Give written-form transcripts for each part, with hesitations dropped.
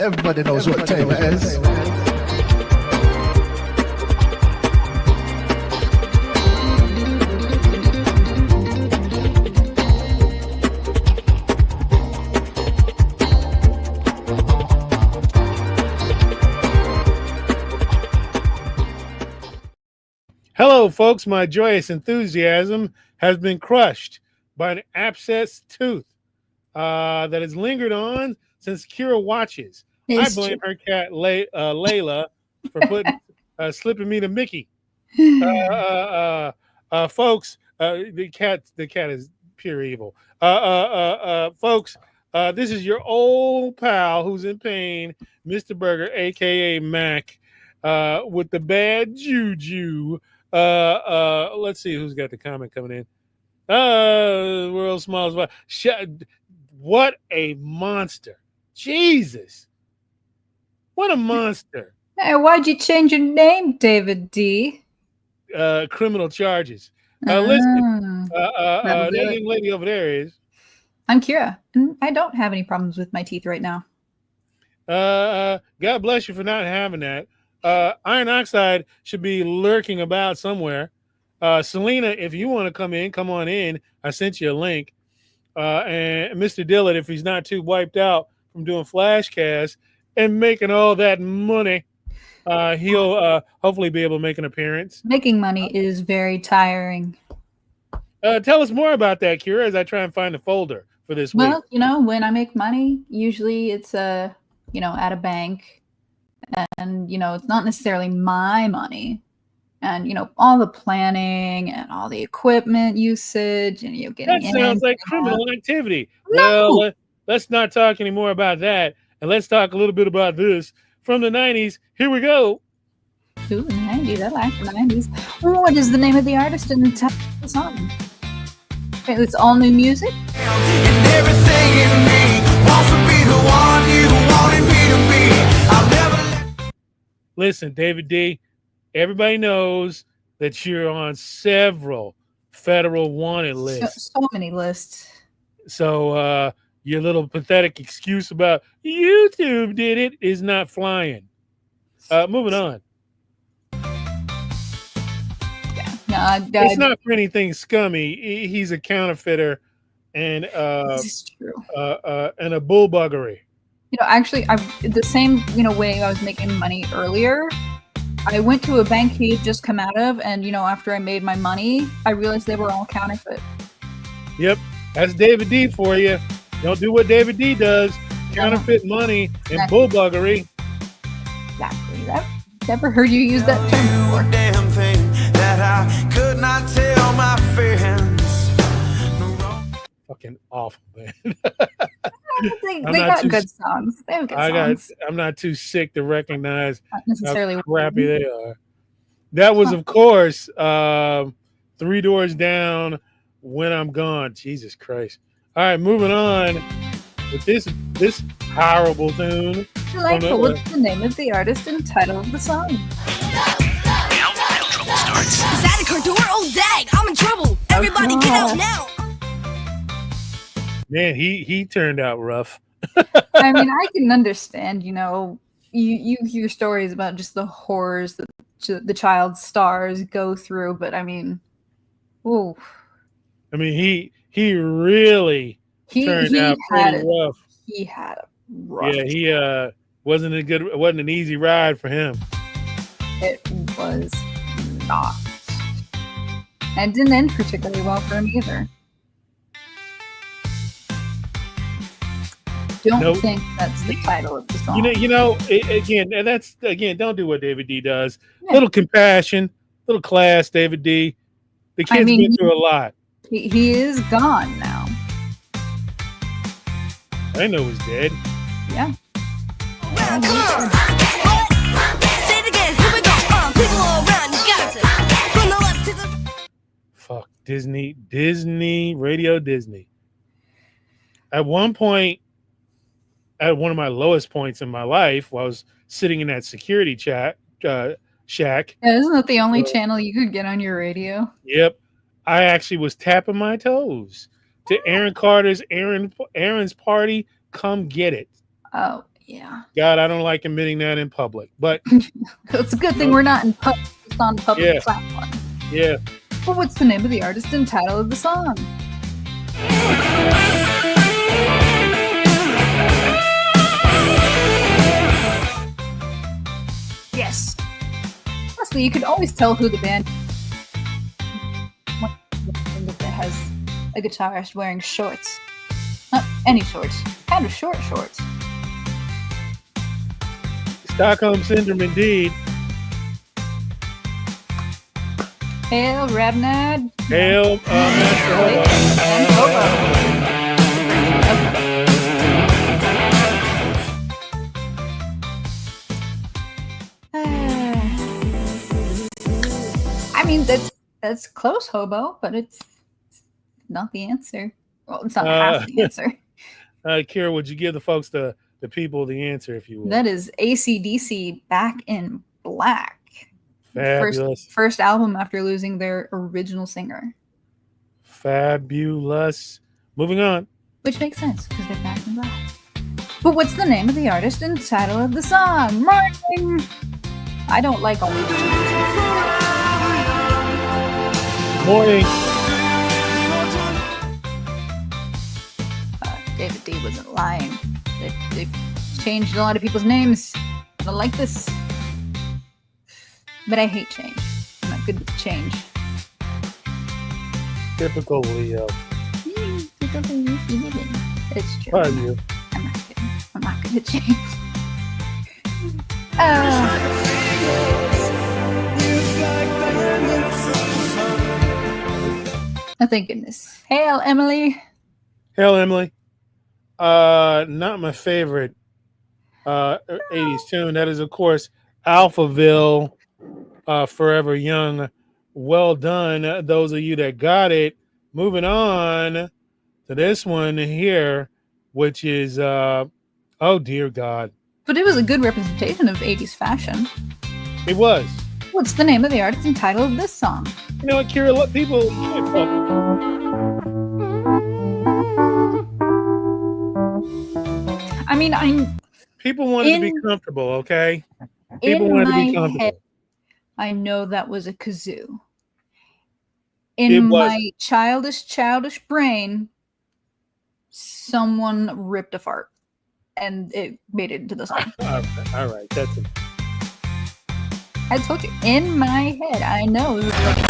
Everybody knows what time it is. Hello, folks. My joyous enthusiasm has been crushed by an abscessed tooth that has lingered on since Kira watches. I blame her cat Layla for slipping me to Mickey. Folks, the cat is pure evil. Folks, this is your old pal who's in pain, Mr. Burger, aka Mac, with the bad juju. Let's see who's got the comment coming in. World's smallest. What a monster! Jesus, what a monster! Hey, why'd you change your name, David D? Criminal charges. Listen, that young lady over there is. I'm Kira, and I don't have any problems with my teeth right now. God bless you for not having that. Iron oxide should be lurking about somewhere. Selena, if you want to come on in. I sent you a link. And Mr. Dillard, if he's not too wiped out from doing FlashCast and making all that money, he'll hopefully be able to make an appearance. Making money is very tiring. Tell us more about that, Kira, as I try and find a folder for this week. Well, when I make money, usually it's at a bank. And, it's not necessarily my money. And, all the planning and all the equipment usage and, getting that sounds like criminal activity. No. Well, let's not talk anymore about that. And let's talk a little bit about this from the 90s. Here we go. Ooh, the 90s. I like the 90s. What is the name of the artist and the title of the song? Okay, it's all new music. And everything in me wants to be the one you wanted me to be. I'll never. Listen, David D., everybody knows that you're on several federal wanted lists. So many lists. So your little pathetic excuse about YouTube did it is not flying. Moving on. Yeah, no, it's not for anything scummy. He's a counterfeiter and this is true. And a bullbuggery. Actually, the same way I was making money earlier. I went to a bank he had just come out of, and after I made my money, I realized they were all counterfeit. Yep, that's David D for you. Don't do what David D does. Counterfeit money and bullbuggery. Exactly. I've never heard you use that term before. Damn thing that I could not tell my friends. Fucking awful, man. they got good songs. They have good songs. I'm not too sick to recognize not necessarily how crappy they are. That was, of course, 3 Doors Down, When I'm Gone. Jesus Christ. All right, moving on with this horrible tune. Delightful. What's the name of the artist and title of the song? Now trouble starts. Is that a car door? Oh, dang! I'm in trouble. Everybody get out now. Man, he turned out rough. I mean, I can understand, you hear stories about just the horrors that the child stars go through, but I mean, ooh. I mean, he really turned out pretty rough. He had a rough. Yeah, he wasn't an easy ride for him. It was not. And it didn't end particularly well for him either. Don't Nope. think that's the title of the song. Again, don't do what David D does. Yeah. Little compassion, little class, David D. The kid's mean, been through a lot. He is gone now. I know he's dead. Yeah. Come on. Say it again. Here we go. People all around. You got to. From the left to the. Fuck Disney, Radio Disney. At one point, at one of my lowest points in my life, while I was sitting in that security shack. Yeah, isn't that the only channel you could get on your radio? Yep, I actually was tapping my toes to Aaron Carter's Aaron's Party. Come get it. Oh, yeah. God, I don't like admitting that in public, but It's a good thing we're not in public. It's on a public platform. yeah. But what's the name of the artist and title of the song? Yes. Honestly, you could always tell who the band that has a guitarist wearing shorts. Not any shorts. Kind of short shorts. Stockholm Syndrome, indeed. Hail, Rabnad. Hail, Master Hobo. And Hobo. I mean, that's close, Hobo, but it's not the answer. Well, it's not half the answer. Kira, would you give the folks, the people, the answer, if you would? That is AC/DC Back in Black. Fabulous. First album after losing their original singer. Fabulous. Moving on. Which makes sense, because they're back in black. But what's the name of the artist and title of the song? Morning! I don't like all these. Morning. David D wasn't lying. They've changed a lot of people's names. I don't like this. But I hate change. I'm not good with change. Typical Leo. It's true. Pardon you. I'm not kidding. I'm not good at change. Oh, thank goodness. Hail, Emily. Hail, Emily. Not my favorite 80s tune. That is, of course, Alphaville, Forever Young. Well done, those of you that got it. Moving on to this one here, which is, oh dear God. But it was a good representation of 80s fashion. It was. What's the name of the artist and title of this song? You know what, Kira, let people... I mean, people wanted to be comfortable, okay? People in wanted to my be comfortable. head, I know that was a kazoo. In my childish brain, someone ripped a fart, and it made it into the song. All right, that's it. I told you, in my head, I know it was like a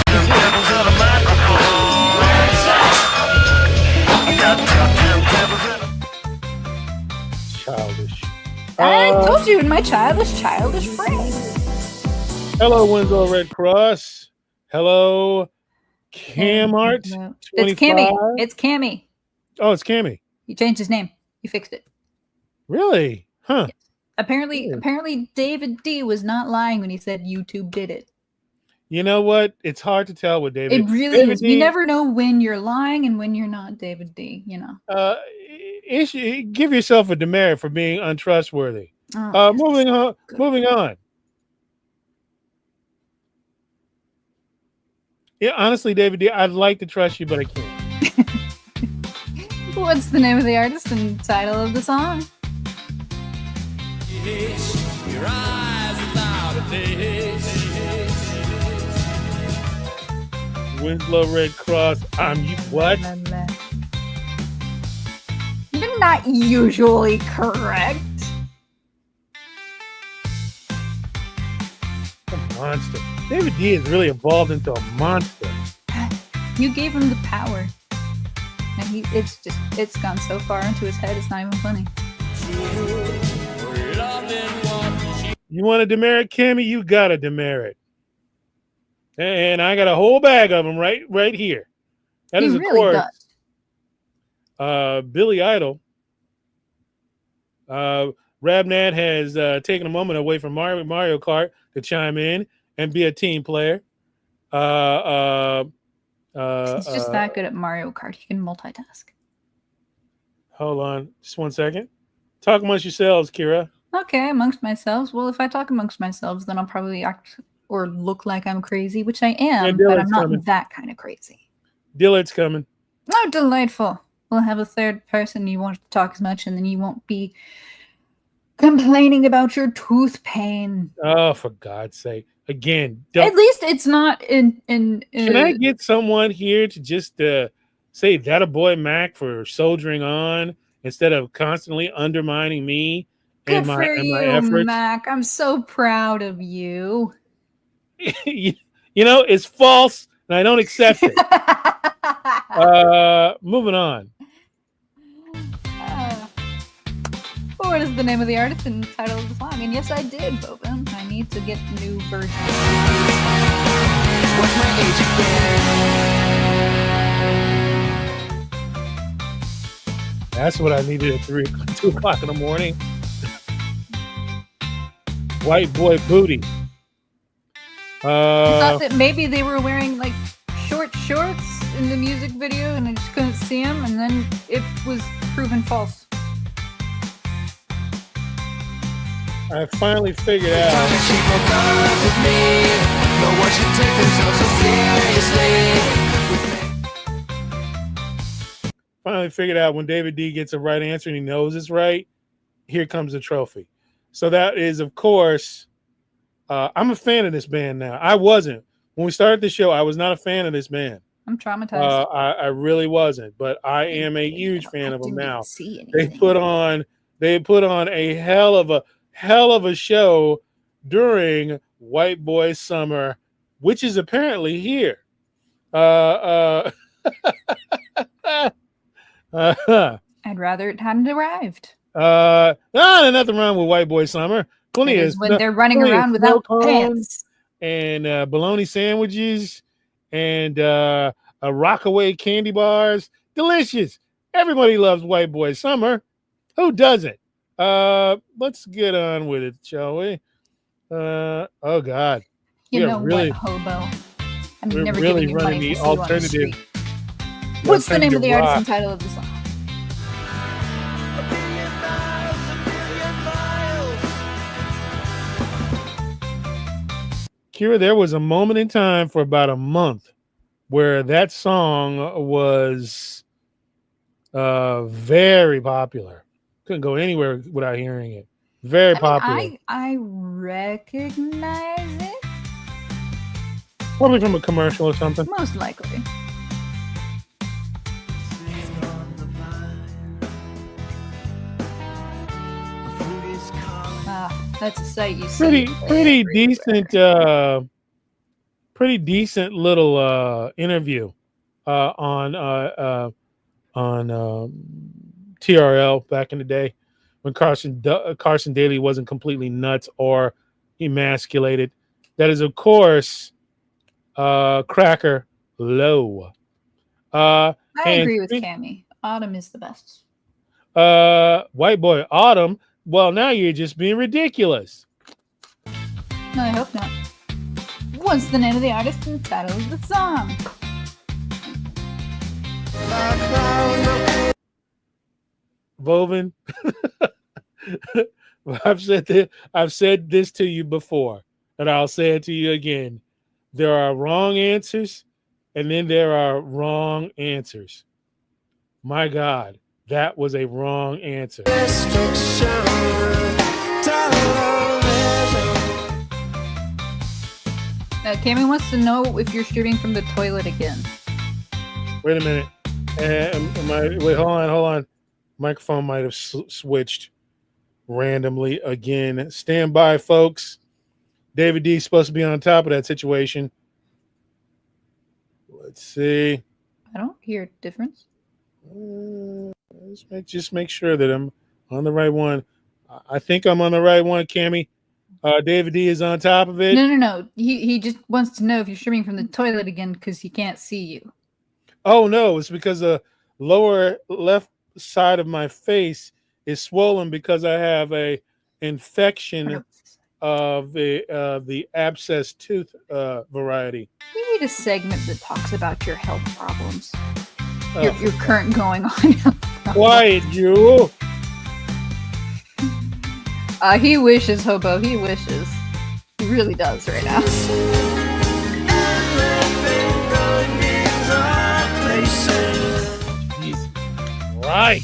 Childish. I told you, in my childish brain. Hello, Winslow Red Cross. Hello, Camart. It's Cammy. It's Cammy. Oh, it's Cammy. He changed his name. He fixed it. Really? Huh. Yes. Apparently, David D was not lying when he said YouTube did it. You know what? It's hard to tell with David. It really is. You never know when you're lying and when you're not David D, you know. Give yourself a demerit for being untrustworthy. Oh, moving on. Yeah, honestly, David D, I'd like to trust you, but I can't. What's the name of the artist and title of the song? Your eyes without a daze. Winslow Red Cross. What? You're not usually correct. A monster. David D has really evolved into a monster. You gave him the power, and it's gone so far into his head. It's not even funny. You want a demerit, Cammy? You got a demerit. And I got a whole bag of them right here. That He is, of really course, does. Billy Idol. Rabnat has taken a moment away from Mario Kart to chime in and be a team player. He's just that good at Mario Kart. He can multitask. Hold on, just 1 second. Talk amongst yourselves, Kira. Okay, amongst myself. Well, if I talk amongst myself, then I'll probably act or look like I'm crazy, which I am, but I'm not that kind of crazy. Dillard's coming. Oh, delightful. We'll have a third person. You won't talk as much, and then you won't be complaining about your tooth pain. Oh, for God's sake. Again. At least it's not in Can I get someone here to just say that a boy Mac for soldiering on instead of constantly undermining me and my efforts? Mac. I'm so proud of you. You know, it's false and I don't accept it. Moving on. What is the name of the artist and title of the song? And yes, I did, Bovin. I need to get new versions. What's my age again? That's what I needed at 2 o'clock in the morning. White boy booty. I thought that maybe they were wearing like short shorts in the music video and I just couldn't see them, and then it was proven false. I finally figured out. Finally figured out when David D gets a right answer and he knows it's right, here comes the trophy. So that is, of course, I'm a fan of this band now. I wasn't. When we started the show, I was not a fan of this band. I'm traumatized. I really wasn't, but I am a huge fan of them now. They put on a hell of a show during White Boy Summer, which is apparently here. I'd rather it hadn't arrived. Nothing wrong with White Boy Summer. Plenty is when they're running around without pants and bologna sandwiches and Rockaway candy bars. Delicious. Everybody loves White Boy Summer. Who doesn't? Let's get on with it, shall we? Oh God. You know really, what, hobo? I'm we're never really giving you running money the to see you on the alternative. street. What's the name of the artist and title of the song? Kira, there was a moment in time for about a month where that song was very popular. Couldn't go anywhere without hearing it. Very popular. I recognize it. Probably from a commercial or something. Most likely. That's a sight you see. Pretty decent little interview on TRL back in the day when Carson Daly wasn't completely nuts or emasculated. That is, of course, Cracker Low. I agree with Cammy. Autumn is the best. White Boy Autumn. Well, now you're just being ridiculous. No, I hope not. What's the name of the artist and title of the song? Vovin, I've said this to you before, and I'll say it to you again. There are wrong answers, and then there are wrong answers. My God, that was a wrong answer. Cammy wants to know if you're shooting from the toilet again. Wait a minute. Wait, hold on. Microphone might have switched randomly again. Stand by, folks. David D is supposed to be on top of that situation. Let's see. I don't hear a difference. Just make sure that I'm on the right one. I think I'm on the right one, Cammy. David D is on top of it. No. He just wants to know if you're streaming from the toilet again because he can't see you. Oh no, it's because the lower left side of my face is swollen because I have a infection of the abscess tooth variety. We need a segment that talks about your health problems. Your current going on. Quiet, you. He wishes, Hobo. He wishes. He really does right now. Jesus. Right.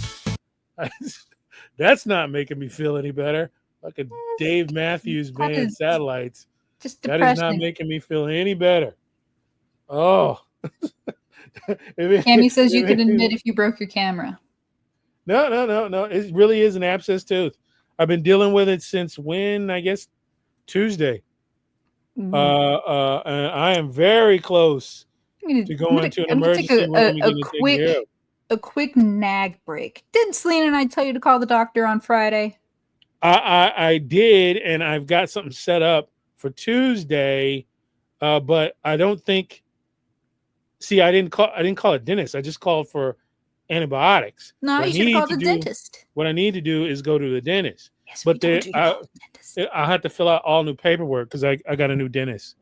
That's not making me feel any better. Like a Dave Matthews Band Satellites. Just That depressing. is not making me feel any better. Oh. Cammy says you could admit if you broke your camera. No. It really is an abscess tooth. I've been dealing with it since when? I guess Tuesday. And I am very close to going to an emergency room and getting it taken care of. A quick nag break. Didn't Selena and I tell you to call the doctor on Friday? I did, and I've got something set up for Tuesday, but I don't think. See, I didn't call a dentist. I just called for antibiotics. No, you should have called the dentist. What I need to do is go to the dentist. Yes, But we told you to call the dentist. I had to fill out all new paperwork because I got a new dentist.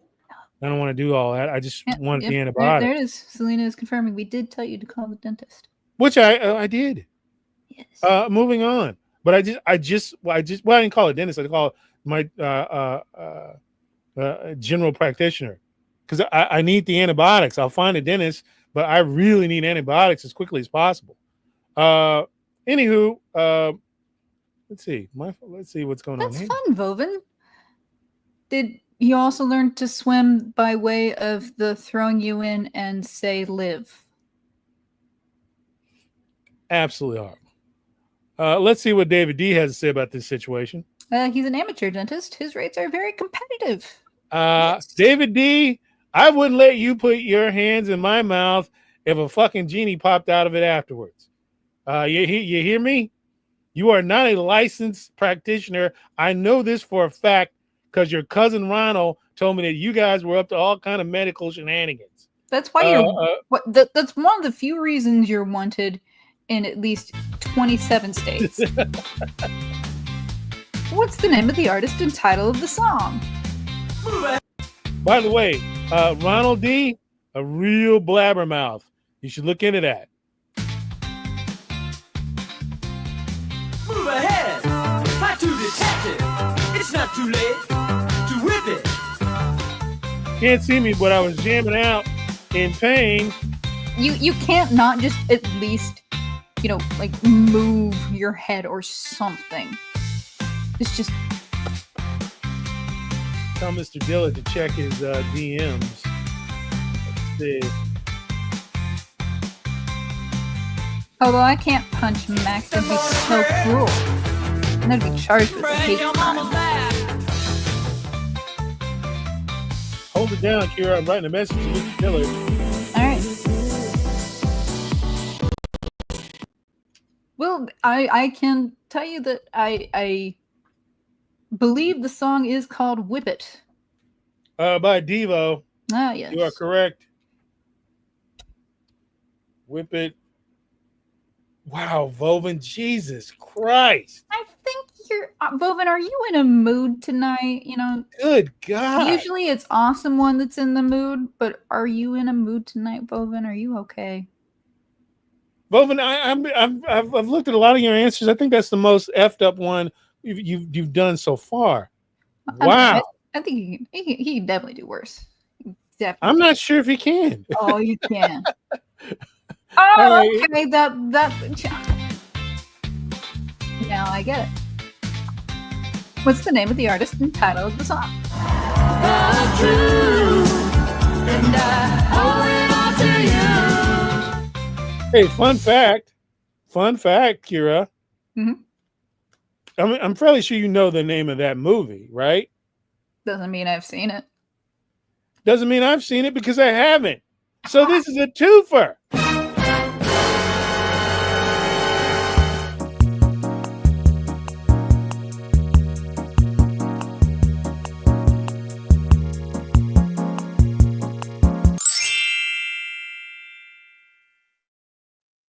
I don't want to do all that. I just wanted the antibiotics. There it is. Selena is confirming. We did tell you to call the dentist. Which I did. Yes. Moving on. But I didn't call it dentist. I called my general practitioner because I need the antibiotics. I'll find a dentist, but I really need antibiotics as quickly as possible. Anywho, let's see. Let's see what's going on That's here. fun, Voven. Did you also learn to swim by way of the throwing you in and say live? Absolutely horrible. Let's see what David D has to say about this situation. He's an amateur dentist. His rates are very competitive. David D, I wouldn't let you put your hands in my mouth if a fucking genie popped out of it afterwards. You hear me? You are not a licensed practitioner. I know this for a fact because your cousin Ronald told me that you guys were up to all kind of medical shenanigans. That's why that's one of the few reasons you're wanted in at least 27 states. What's the name of the artist and title of the song? By the way, Ronald D, a real blabbermouth. You should look into that. Move ahead, try to detect it. It's not too late to whip it. Can't see me, but I was jamming out in pain. You can't not just at least, like move your head or something. It's just Tell Mr. Dillard to check his DMs. Let's see. although I can't punch Max and he's so cruel. And I'd be charged with a hate crime. Hold it down, Kira. I'm writing a message to Mr. Dillard. Alright. Well, I can tell you that I believe the song is called Whip It. By Devo. Ah, yes. You are correct. Whip It. Wow, Voven, Jesus Christ. I think you're... Voven, are you in a mood tonight? Good God. Usually it's Awesome One that's in the mood, but are you in a mood tonight, Voven? Are you okay? Voven, I've looked at a lot of your answers. I think that's the most effed up one you've done so far. Wow. I think he can definitely do worse. Definitely. I'm not sure if he can. Oh, you can. Oh, okay. That. Now I get it. What's the name of the artist and title of the song? Hey, fun fact, Kira. Mm-hmm. I'm fairly sure you know the name of that movie, right? Doesn't mean I've seen it. Doesn't mean I've seen it because I haven't. So this is a twofer.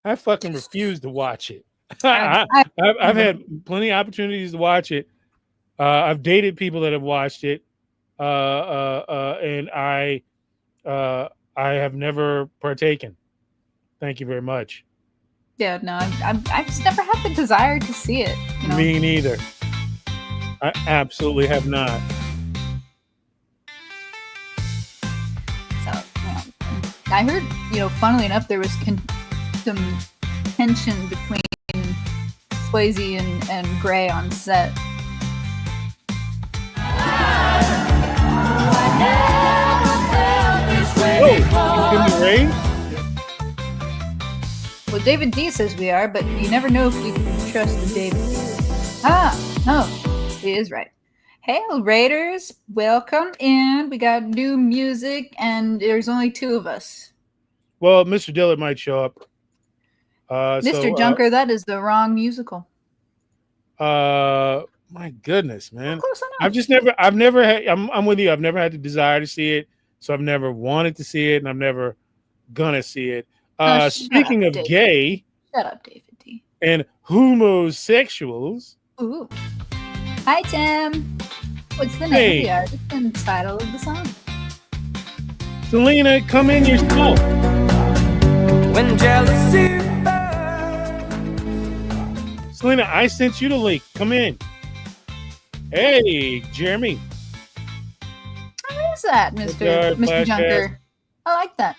I fucking refuse to watch it. I've had plenty of opportunities to watch it. I've dated people that have watched it, and I have never partaken. Thank you very much. Yeah, no, I've just never had the desire to see it. You know? Me neither. I absolutely have not. So, I heard, funnily enough, there was some tension between Swayze and Gray on set. Oh, can we raise? Well, David D says we are, but you never know if you can trust the David D. No, he is right. Hey, Raiders, welcome in. We got new music, and there's only two of us. Well, Mr. Dillard might show up. Mr. Junker, that is the wrong musical. My goodness, man. Close enough. I've never had, I'm with you. I've never had the desire to see it. So I've never wanted to see it, and I'm never gonna see it. Speaking of gay, shut up, David D. And homosexuals. Ooh. Hi, Tim. What's the name of the artist and title of the song? Selena, come in yourself. When jealousy Selena, I sent you the link. Come in. Hey, Jeremy. What is that, Mr. Junker? I like that.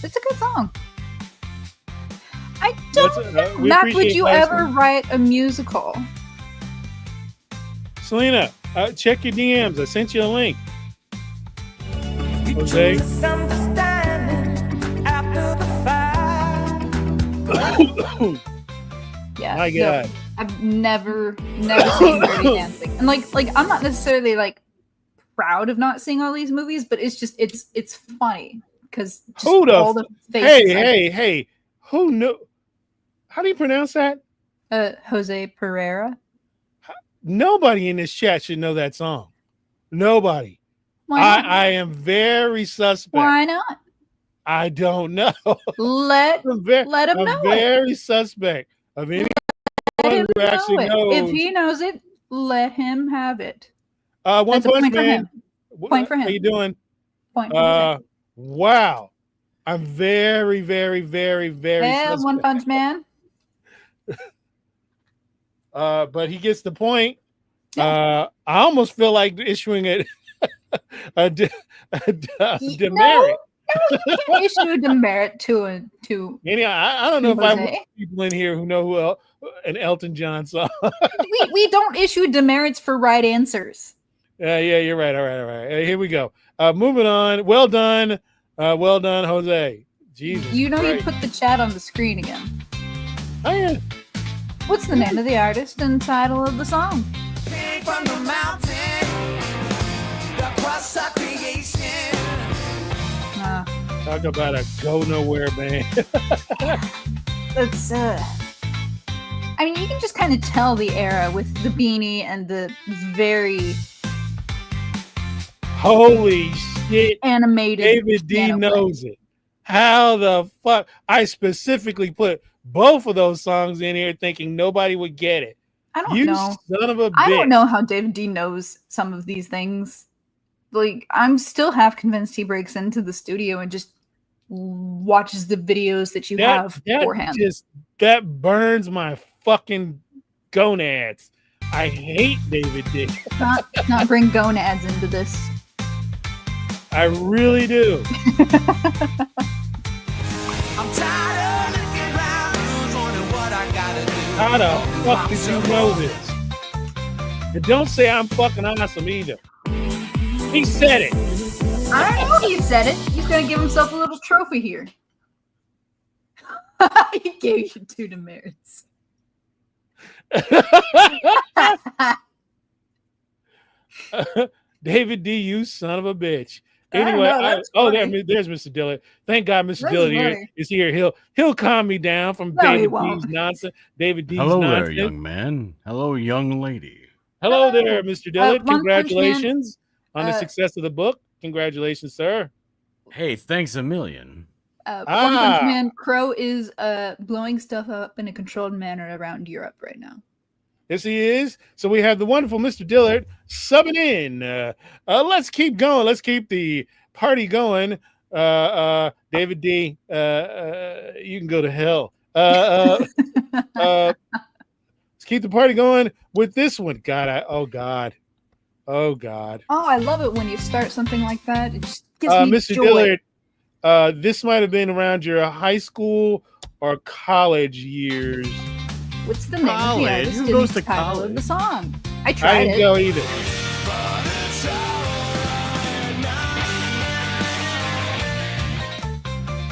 It's a good song. I don't know. Matt, would you ever write a musical? Selena, check your DMs. I sent you a link. Jose. Yeah. My God. No, I've never seen Dirty Dancing. And like I'm not necessarily like proud of not seeing all these movies, but it's just it's funny because all the faces. Hey, who knew? How do you pronounce that? Jose Pereira. Nobody in this chat should know that song. Nobody. Why not? I am very suspect. Why not? I don't know. Let him know. I'm very suspect of anyone who actually knows. If he knows it, let him have it. One Punch Man. Point for him. How you doing? Point for him. Wow. I'm very, very, very, very suspect. One Punch Man. But he gets the point. Yeah. I almost feel like issuing a demerit. No, you can't issue a demerit to. Anyhow, I don't know if I have people in here who know an Elton John song. we don't issue demerits for right answers. Yeah, you're right. All right. Here we go. Moving on. Well done, Jose. Jesus. You Christ. You put the chat on the screen again. Oh yeah. What's the name of the artist and title of the song? from the mountain across our creation. Talk about a go nowhere band. It's I mean, you can just kind of tell the era with the beanie and the very holy shit animated. David D knows it. How the fuck? I specifically put both of those songs in here thinking nobody would get it. I don't know. Son of a bitch. I don't know how David D knows some of these things. Like, I'm still half convinced he breaks into the studio and just watches the videos that you have beforehand. That burns my fucking gonads. I hate David D. Not bring gonads into this. I really do. I'm tired of looking around, who's wondering what I gotta do. How the fuck did you know this? And don't say I'm fucking awesome either. He said it. I know he said it. He's gonna give himself a little trophy here. He gave you 2 demerits. David D, you son of a bitch. I don't Anyway, know, that's funny. there's Mr. Dillard. Thank God Mr. That's Dillard here funny. is here. He'll calm me down from No, he David won't. D's nonsense. David D's Hello nonsense. there, young man. Hello, young lady. Hello there, Mr. Dillard. One Punch Man, Congratulations on the success of the book. Congratulations, sir. Hey, thanks a million. One Punch Man Crow is blowing stuff up in a controlled manner around Europe right now. Yes, he is. So we have the wonderful Mr. Dillard subbing in. Let's keep going. Let's keep the party going. David D, you can go to hell. Let's keep the party going with this one. Oh God. Oh, I love it when you start something like that. It just gives me Mr. joy. Dillard, this might have been around your high school or college years. What's the name of the College? artist Who and goes the to title college? of the song? I I tried didn't it. go either.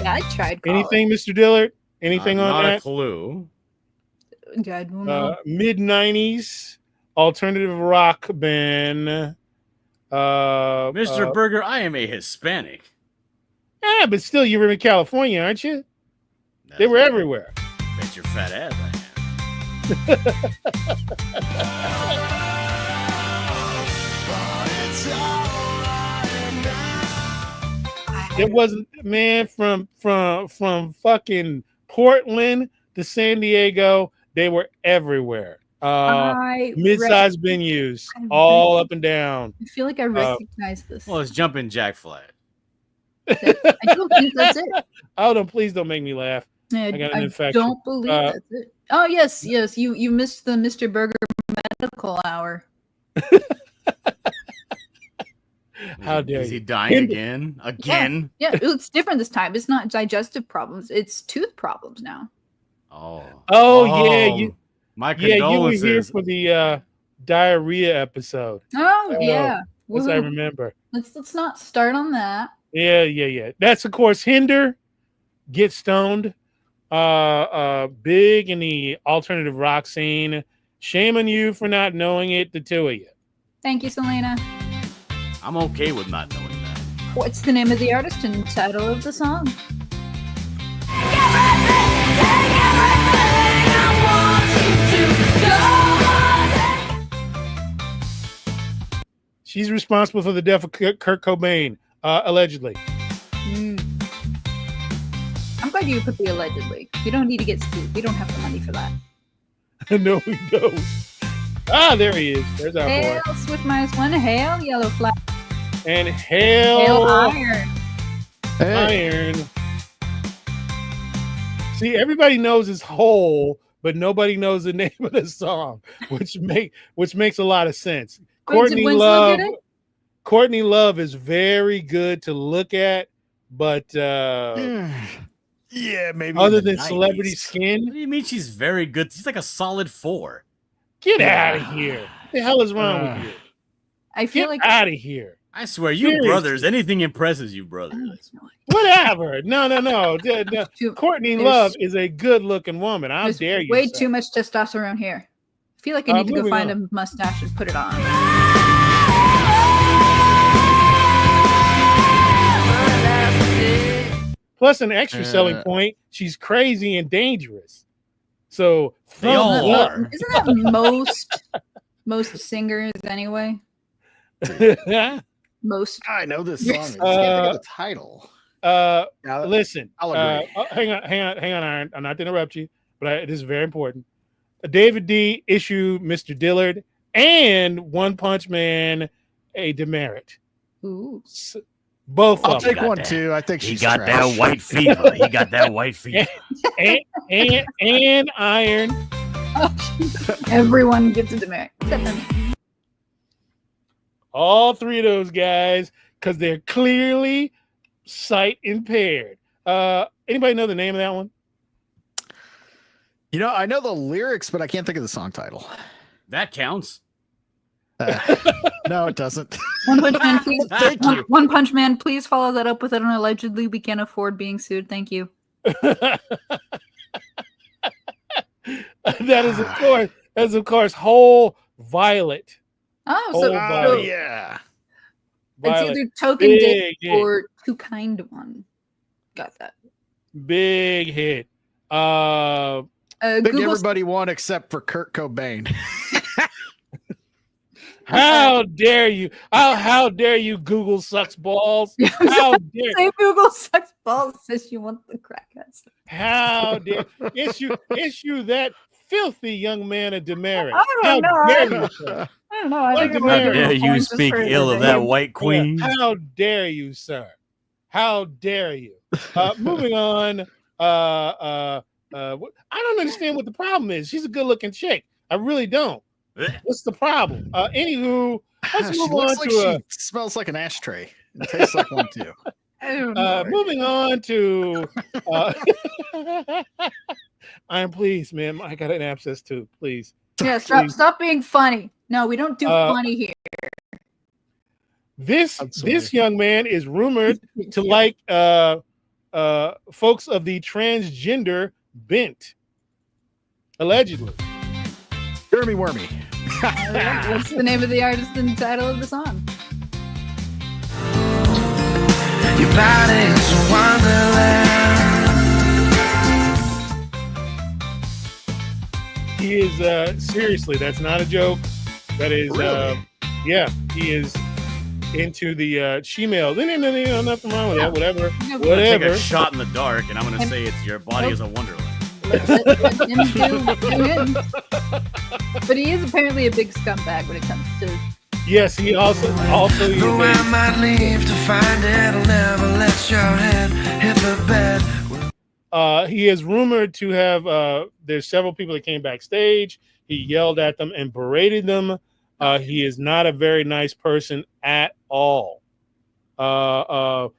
Yeah, I tried college. Anything, Mr. Dillard? Anything on Not that? a clue. I don't know. Mid 90s alternative rock band. Mr. Berger, I am a Hispanic. Yeah, but still, you were in California, aren't you? They were everywhere. Bet your fat ass I It wasn't, man, from fucking Portland to San Diego, they were everywhere. Mid-sized venues, all up and down. I feel like I recognize this. Well, it's Jumpin' Jack Flat. I don't think that's it. Oh no! Please don't make me laugh. I got an infection. Don't believe that's it. Oh yes. You missed the Mr. Burger medical hour. How dare Is he you? dying again? Again? Yeah, it's different this time. It's not digestive problems. It's tooth problems now. Oh yeah, my you were condolences. here for the diarrhea episode. Oh yeah. Yes, I Woohoo. remember. Let's not start on that. Yeah. That's of course Hinder, Get Stoned, big in the alternative rock scene. Shame on you for not knowing it, the two of you. Thank you, Selena. I'm okay with not knowing that. What's the name of the artist and title of the song? She's responsible for the death of Kurt Cobain, allegedly. I'm glad you put the allegedly. You don't need to get sued. We don't have the money for that. No, we don't. Ah, there he is. There's our Hail, boy. Swift -1. Hail, Yellow Flag. And hail Iron. Iron. See, everybody knows his whole, but nobody knows the name of the song, which makes a lot of sense. Courtney Love is very good to look at, but Yeah, maybe. other in the than Celebrity 90s. Skin, What do you mean she's very good? She's like a solid 4. get out of here. What the hell is wrong with you? I feel Get like out of here. I swear, you Seriously. brothers, anything impresses you brothers. Whatever. No. Courtney There's- Love is a good-looking woman. How there's dare you? way sir. too much testosterone here. I feel like I need to go moving find on. a mustache and put it on. Plus, an extra selling point, she's crazy and dangerous. So, They all thumbs up. are. Isn't that most singers anyway? Most. I know this Yes. song. I just can't think of the title. Now, Listen, I'll agree. hang on, Iron. I'm not to interrupt you, but this is very important. David D issued Mr. Dillard and One Punch Man a demerit. Ooh. Both I'll of them. take one too. I think He she's got trash. that white fever. He got that white fever. and Iron. Everyone gets a demerit. Except for me. All three of those guys, because they're clearly sight impaired. Anybody know the name of that one? You know, I know the lyrics, but I can't think of the song title. That counts. No, it doesn't. One Punch Man, please. Thank you. One Punch Man, please follow that up with an allegedly we can't afford being sued. Thank you. That is of course whole Violet. Oh, Oh, so wow. Oh so, yeah. Violet. It's either Token Big Dick hit. or Too Kind One. Got that. Big hit. I think Google everybody won except for Kurt Cobain. How dare you? How dare you? Google sucks balls. How dare? say Google sucks balls says you want the crackheads. How dare issue that filthy young man a demerit? I don't know. How dare you, sir? I don't know. I think How it might How be dare a you point just speak for ill of the that name. white queen? How dare you, sir? How dare you? Moving on. I don't understand what the problem is. She's a good-looking chick. I really don't. What's the problem? Anywho, let's She move looks on like to she smells like an ashtray. It tastes like one too. I don't know. moving on to. I am pleased, ma'am. I got an abscess too. Please. Yeah, please. stop being funny. No, we don't do funny here. This I'm sorry. this young man is rumored to like folks of the transgender bent, allegedly. Jeremy Wormy. What's the name of the artist and title of the song? Your body's a wonderland. He is seriously, that's not a joke. That is Really? yeah, he is into the she-male. No, nothing wrong with that. Whatever. Yeah, I'm gonna take Whatever. a shot in the dark, and I'm gonna say it's your body is a wonderland. Let him do him. But he is apparently a big scumbag when it comes to. Yes, he also is Though I a, might leave to find it, I'll never let your head hit the bed. he is rumored to have there's several people that came backstage. He yelled at them and berated them. He is not a very nice person at all. Even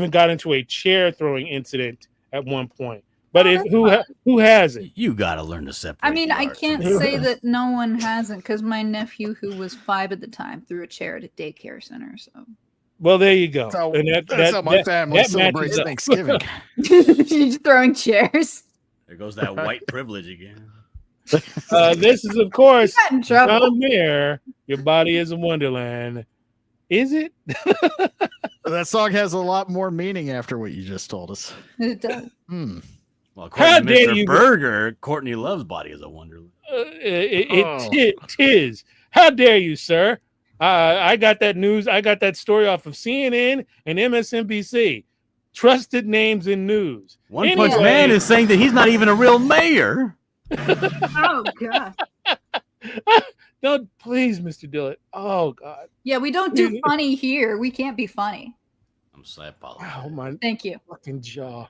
got into a chair throwing incident at one point. But who hasn't? You gotta learn to separate. I mean, the I art can't from the say business. that no one hasn't, because my nephew, who was 5 at the time, threw a chair at a daycare center. So Well, there you go. That's how my family that celebrates matches up. Thanksgiving. she's throwing chairs. There goes that white privilege again. This is, of course, Got in trouble. John Mayer. Your body is a wonderland. Is it? That song has a lot more meaning after what you just told us. It does. Well, How according to dare Mr. you- Burger, Courtney Love's body is a wonderland. Tis. How dare you, sir? I got that news. I got that story off of CNN and MSNBC. Trusted names in news. One Anyway. Punch Man is saying that he's not even a real mayor. Oh god. No, please, Mr. Dillett. Oh God. Yeah, we don't do funny here. We can't be funny. I'm sorry, I apologize. Oh my Thank you. fucking jaw.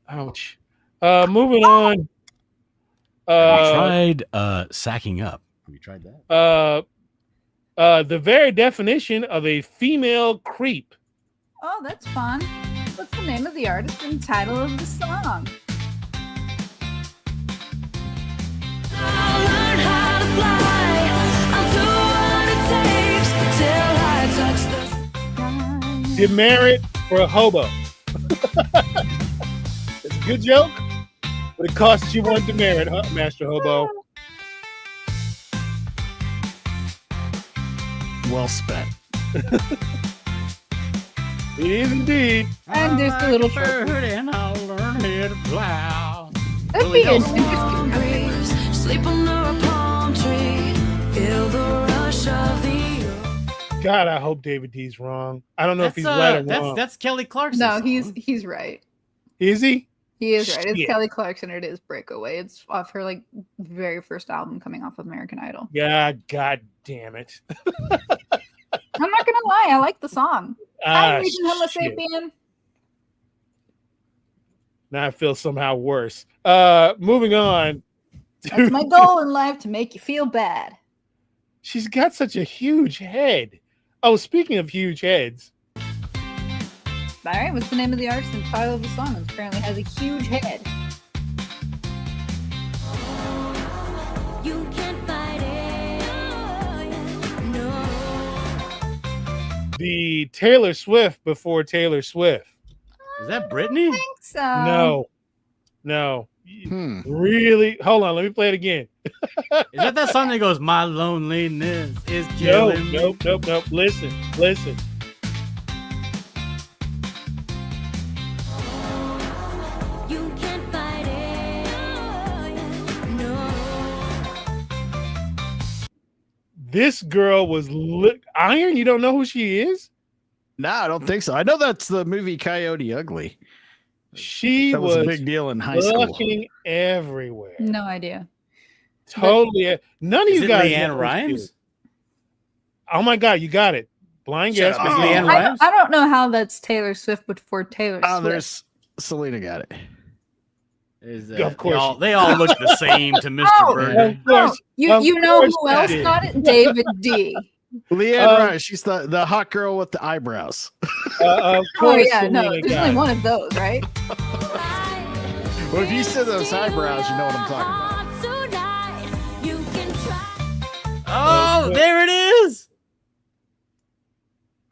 Ouch. Moving on. Have you tried sacking up? Have you tried that? The very definition of a female creep. Oh, that's fun. What's the name of the artist and title of the song? I'll learn how to fly. I'll do what it takes till I touch the Demerit for a hobo. It's a good joke, but it costs you one demerit, huh, Master Hobo. Well spent. It is indeed. And there's the little short. and I'll learn how to fly. That'd be an goes. interesting breeze. Sleep under a palm tree. Feel the rush of the God, I hope David D's wrong. I don't know if he's right or wrong. That's Kelly Clarkson. No, he's right. Is he? He is right. It's Shit. Kelly Clarkson. It is Breakaway. It's off her like very first album coming off of American Idol. Yeah, God damn it. I'm not gonna lie, I like the song. I'm reading Homo shit. sapien. Now I feel somehow worse. Moving on. That's my goal in life, to make you feel bad. She's got such a huge head. Oh, speaking of huge heads, All right, what's the name of the artist and title of the song? It apparently has a huge head. You can't fight it. No. the Taylor Swift before Taylor Swift. Is that Britney? I think so. No. No. Hmm. Really? Hold on. Let me play it again. Is that song that goes, "My loneliness is No, killing me"? nope. Listen. You can't fight it. No. This girl was Iron. You don't know who she is? No, I don't think so. I know that's the movie Coyote Ugly. She That was a big deal in high school. looking everywhere. No idea. Totally. None of Is you it guys Leanne know who she Rimes? is. Oh my God, you got it. Blind Shut guess. up. Is Oh. Leanne I, Rimes? I don't know how that's Taylor Swift before Taylor Oh, Swift. there's Selena got it. Of course they all look the same to Mr. Oh, Burger. Of course. You Of know course who I else did. got it? David D. Leanne Um, Rice. She's the hot girl with the eyebrows. Of Oh course, yeah, no, Selena there's got only it. one of those, right? Well, if you said those eyebrows, you know what I'm talking about. Tonight, you can try. Oh, there it is.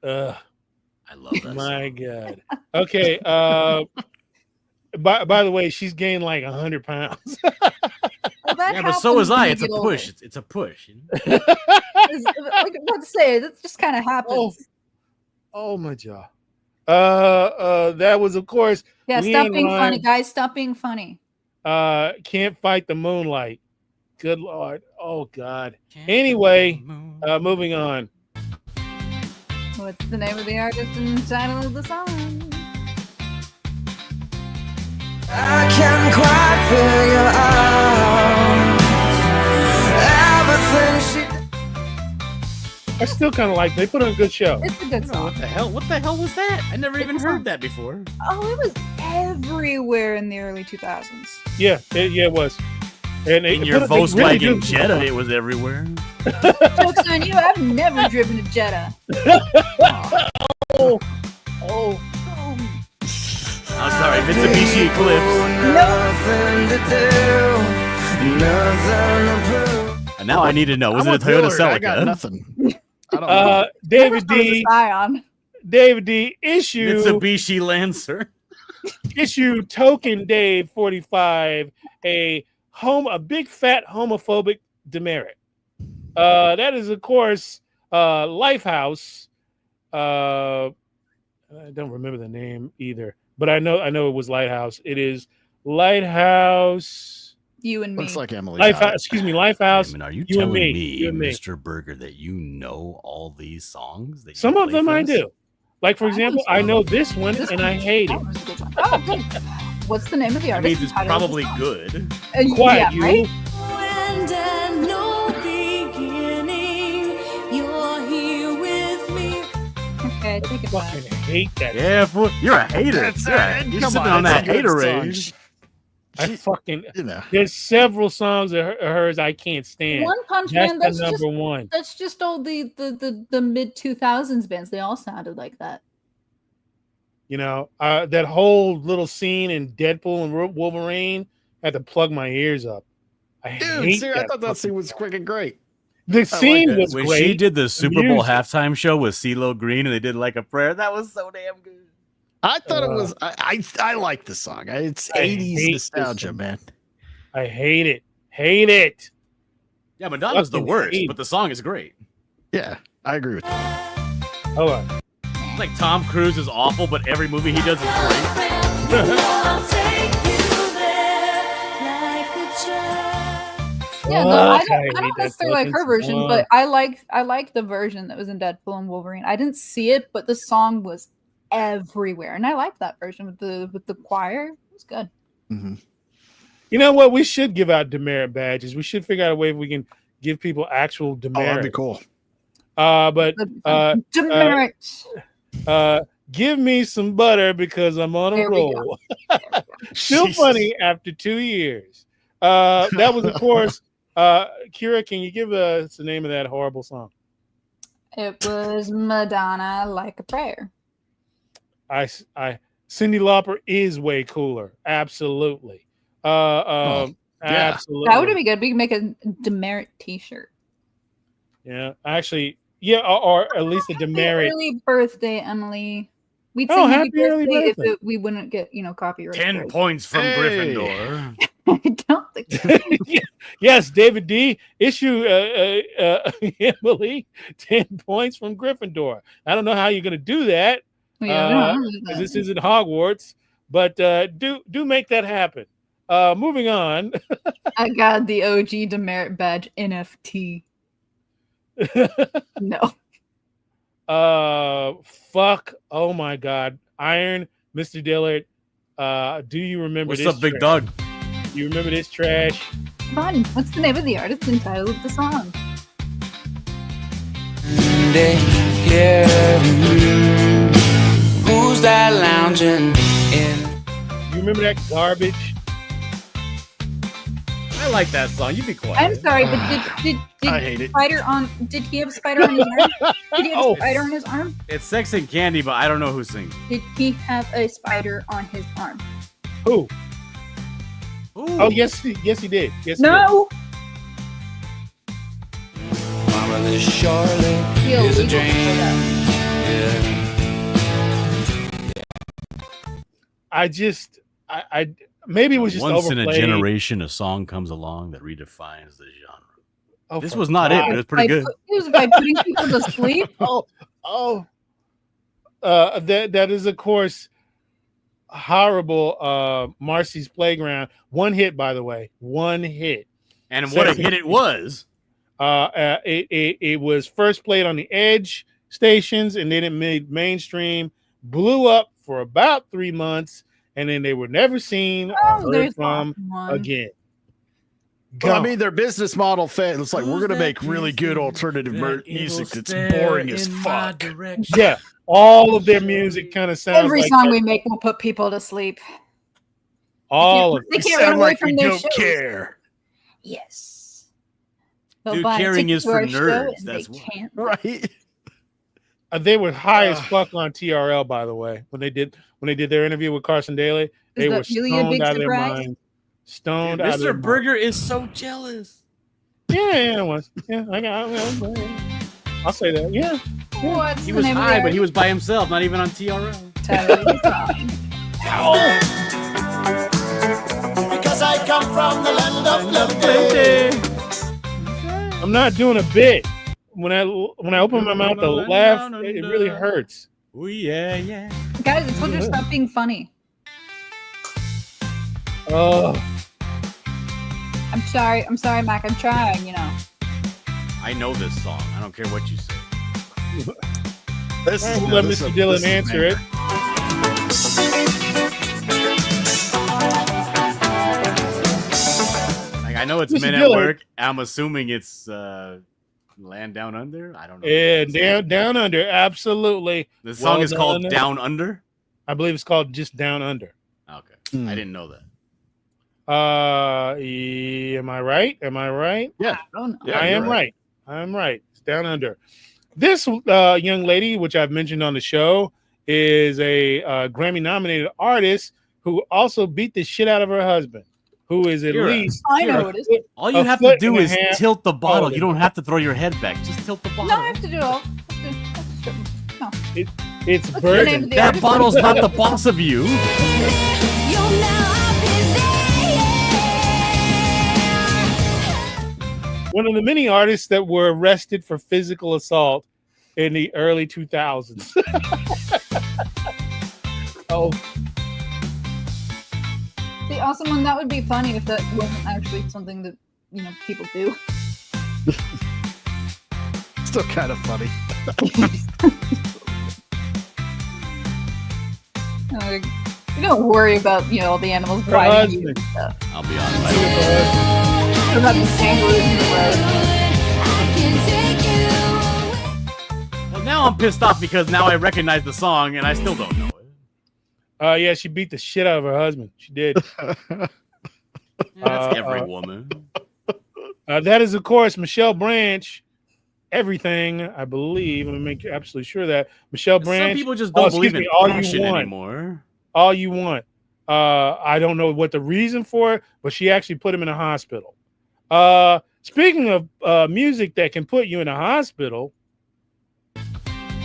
Ugh. I love that My song. God. Okay. By the way, she's gained like 100 pounds. Well, that Yeah, but so was happens when I. you It's a get older. push. It's a push. You know? Like I'm about to say, that just kind of happens. Oh my jaw. That was of course Yeah, Leanne stop being funny, Rimes. guys. Stop being funny. Can't fight the moonlight. Good Lord. Oh God. Anyway, moving on. What's the name of the artist and the title of the song? I can't quite figure out everything she I still kind of like. They put on a good show. It's a good song. What the hell? What the hell was that? I never even It's a heard song. that before. Oh, it was everywhere in the early 2000s. Yeah, it was. And In it your put a- they really Volkswagen do- Jetta, it was everywhere. Joke's on you. I've never driven a Jetta. Oh, I'm sorry, Mitsubishi Eclipse. nothing to do, nothing to prove. And now I need to know, was I'm it a with Toyota Dillard. I got Celica? nothing. I don't know. David Never thought it was a D. Scion. David D. Issue Mitsubishi Lancer. Token Dave 45 a big fat homophobic demerit. That is of course Lifehouse. I don't remember the name either, but I know it was Lighthouse. It is Lighthouse. You and me. Looks like Emily. Lifehouse. Excuse me, Lifehouse. I mean, are you You and telling me, me, you and me. Mr. Burger, that you know all these songs? That you Some of play them for I us? do. Like for I example, know I some. know this one This and one- I hate That it. was a good one. Oh, good. What's the name of the That artist? means it's and title of the probably song? good. Quiet, Yeah, you. right? And at no beginning, you're here with me. Okay, take it back. Fucking hate that. Yeah, fool, you're a hater. That's You're come sitting on, on it's a that good hater song. range. I fucking. You know. There's several songs of hers I can't stand. One Punch That's Man. the That's number just one. that's just all the mid 2000s bands. They all sounded like that. You know, that whole little scene in Deadpool and Wolverine had to plug my ears up. I Dude, hate see, I that thought that fucking scene was song. freaking great. The scene that. was When great. she did the Super Bowl music. halftime show with CeeLo Green and they did like a prayer, that was so damn good. I thought it was. I like the song. It's I 80s hate this nostalgia, song. man. I hate it. Hate it. Yeah, Madonna's the Fucking worst, hate but the song is great. Yeah, I agree with that. Hold on. It's like Tom Cruise is awful, but every movie he does is great. I'll take you there like a child. Yeah, no, I Fuck, I don't hate that necessarily like her fucking version, song. but I like the version that was in Deadpool and Wolverine. I didn't see it, but the song was everywhere, and I liked that version with the choir. It was good. Mm-hmm. You know what? We should give out demerit badges. We should figure out a way if we can give people actual Oh, that'd demerit. be cool. But Demerit. give me some butter because I'm on a There we roll. Still Jesus. funny after 2 years. That was, of course, Kira. Can you give us the name of that horrible song? It was Madonna, Like a Prayer. Cyndi Lauper is way cooler. Absolutely. yeah. Absolutely. That would be good. We can make a demerit T-shirt. Yeah, actually, yeah, or at least a demerit. Early birthday, Emily. We'd Oh, sing happy happy early birthday if birthday. we wouldn't get copyright. 10 strikes. points from Hey. Gryffindor. I don't think so. Yes, David D. Issue Emily 10 points from Gryffindor. I don't know how you're going to do that We don't know. because this isn't Hogwarts, but do make that happen. Moving on. I got the OG demerit badge NFT. No. Fuck. Oh my God. Iron, Mr. Dillard. Do you remember What's this? up, big trash? dog? You remember this trash? Fun. What's the name of the artist and title of the song? Who's that lounging in? You remember that garbage? I like that song. You be quiet. I'm sorry, but did I hate it. Spider on? Did he have a spider on his arm? Did he have Oh. a spider on his arm? It's Sex and Candy, but I don't know who sings. Did he have a spider on his arm? Who? Ooh. Oh, yes, he did. Yes, he did. No. Mama, this surely Feel is a legal dream. for that. Yeah. I maybe it was just Once in overplayed. a generation, a song comes along that redefines the genre. Oh, This for was not it, God. but it was pretty good. It was by putting people to sleep. That is of course horrible. Marcy's Playground. One hit, by the way. One hit. And what a hit it was. It was first played on the Edge stations, and then it made mainstream. Blew up for about 3 months, and then they were never seen or heard There's from one. again. Well, I Gone. mean, their business model fit. It's like we're Who's gonna that make really good kissing alternative that music evil that's stare boring as in my fuck. direction? Yeah, all of their music kind of sounds Every like song that. we make will put people to sleep. All of They You can't run sound away like from we their don't shows. care, Yes. They'll Dude, buy a caring ticket is to for our show nerds, and that's they what. can't. right? They were high as Ugh. fuck on TRL, by the way. When they did their interview with Carson Daly, they Is were that really a stoned big out of their surprise? mind. Stoned Dude, out of their Mr. mind. Burger is so jealous. Yeah, it was. Yeah, I'll say that. Yeah. What's He the was name of high, the but he was by himself, not even on TRL. title of the song? Because I come from the land of plenty. I'm not doing a bit. When I open my mouth to laugh, it really hurts. Oh, yeah, yeah. Guys, I told you to stop being funny. Oh, I'm sorry, Mac. I'm trying, I know this song. I don't care what you say. This we'll let this Mr. a- Dillon this is answer it. Like, I know it's Mr. Men at Dillard. Work. I'm assuming it's Land Down Under. I don't know. Yeah, down under, absolutely. The song Well is called done. Down Under. I believe it's called just Down Under. Okay, Hmm. I didn't know that. Am I right? Am I right? Yeah, Oh no. Yeah, I you're am right. I am right. It's Down Under. This young lady, which I've mentioned on the show, is a Grammy-nominated artist who also beat the shit out of her husband, who is at You're a- least I know it is. All you A have to foot do and a is half tilt the bottle. taller You than don't have to throw your head back. Just tilt the bottle. No, I have to do it all. It's What's the name burden. of the That artist? bottle's not the boss of you. You're now up in there. One of the many artists that were arrested for physical assault in the early 2000s. Oh, The awesome one. That would be funny if that wasn't actually something that people do. still kind of funny. Like, you don't worry about all the animals Her biting you husband. and stuff. I'll be honest. What about the kangaroos in the road? I can take you. Well, now I'm pissed off because now I recognize the song and I still don't know it. Yeah, she beat the shit out of her husband. She did. That's every woman. That is, of course, Michelle Branch. Everything, I believe. Let me make absolutely sure that Michelle Branch. Some people just don't believe in all you passion want. anymore. All you want. I don't know what the reason for it, but she actually put him in a hospital. Speaking of music that can put you in a hospital,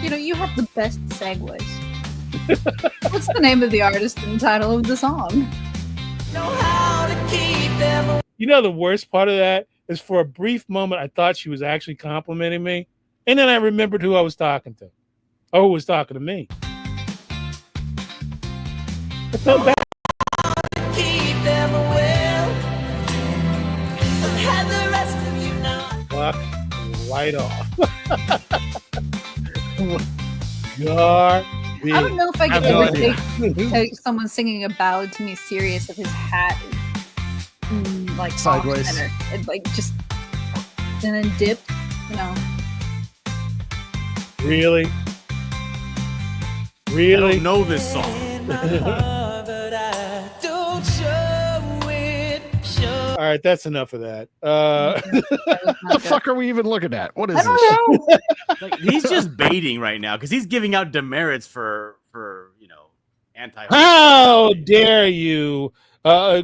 You have the best segues. What's the name of the artist and title of the song? You know, the worst part of that is for a brief moment, I thought she was actually complimenting me. And then I remembered who I was talking to. Or who was talking to me. I felt bad. Fuck right off. Garbage. I don't know if I have could no ever take someone singing a ballad to me serious if his hat is like Sideways. off center. It, like just and then dipped, you know. Really? I Really? don't know this song. All right, that's enough of that. That was not What the good. fuck are we even looking at? What is I this? don't know. Like, he's just baiting right now because he's giving out demerits for anti. How dare you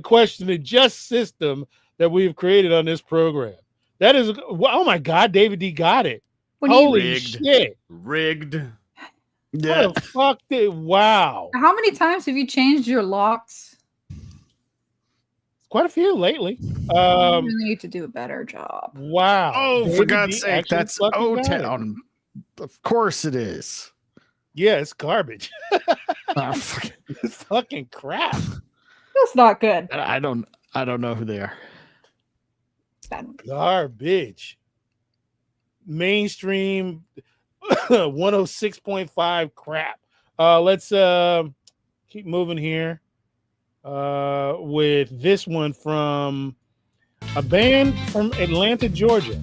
question the just system that we've created on this program? That is, oh my God, David D got it. When you, Holy Rigged. shit. Rigged. Yeah. What the fuck wow. how many times have you changed your locks? Quite a few lately. You really need to do a better job. Wow. Oh, for David God's D sake, actually that's fucking O got it. Town. Of course it is. Yeah, it's garbage. Ah, fuck. It's fucking crap. That's not good. I don't know who they are. Garbage. Mainstream 106.5 crap. Let's keep moving here with this one from a band from Atlanta, Georgia.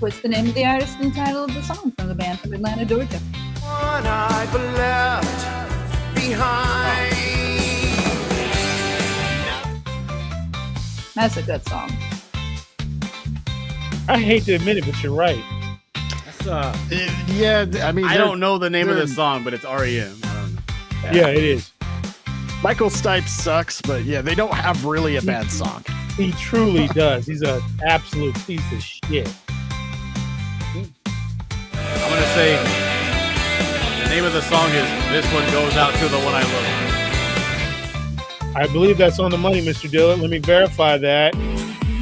What's the name of the artist and title of the song from the band from Atlanta, Georgia? One I've left behind. That's a good song. I hate to admit it, but you're right. That's, Yeah, I mean, I don't know the name of they're- the song, but it's REM. I don't know. Yeah, it is. Michael Stipe sucks, but yeah, they don't have really a bad song. He truly does. He's an absolute piece of shit. I'm gonna say the name of the song is "This One Goes Out to the One I Love." I believe that's on the money, Mr. Dillon. Let me verify that.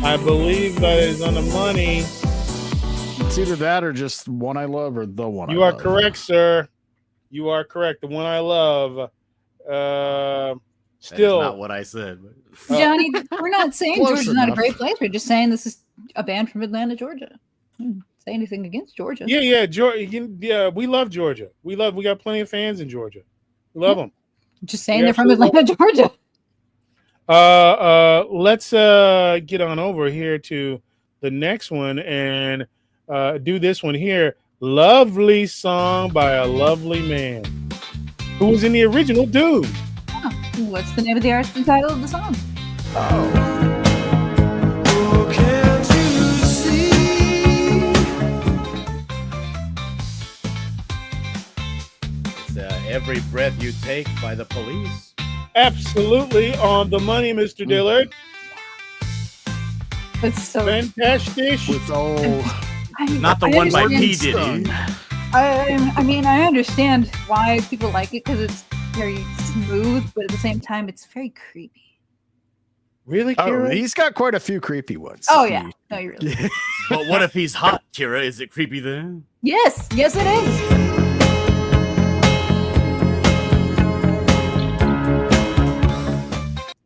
I believe that is on the money. It's either that or just One I Love or The One You I are Love. correct, sir. You are correct. The one I love. That is Still, not what I said. Johnny, we're not saying Close Georgia's not a enough. great place. We're just saying this is a band from Atlanta, Georgia. Say anything against Georgia. yeah, Georgia. Yeah, we love Georgia. We got plenty of fans in Georgia. We love them. Just saying We they're from absolutely Atlanta, Georgia. Let's get on over here to the next one and do this one here. Lovely song by a lovely man who was in the original Doom. What's the name of the artist and title of the song? Oh, can't you see? It's "Every Breath You Take" by the Police. Absolutely on the money, Mr. Dillard. It's so. Fantastic. With all Not the I one by understand- P Diddy. I mean, I understand why people like it because it's very smooth, but at the same time, it's very creepy. Really, Oh, Kira? he's got quite a few creepy ones. Oh yeah, no, you really. But what if he's hot, Kira? Is it creepy then? Yes, yes, it is.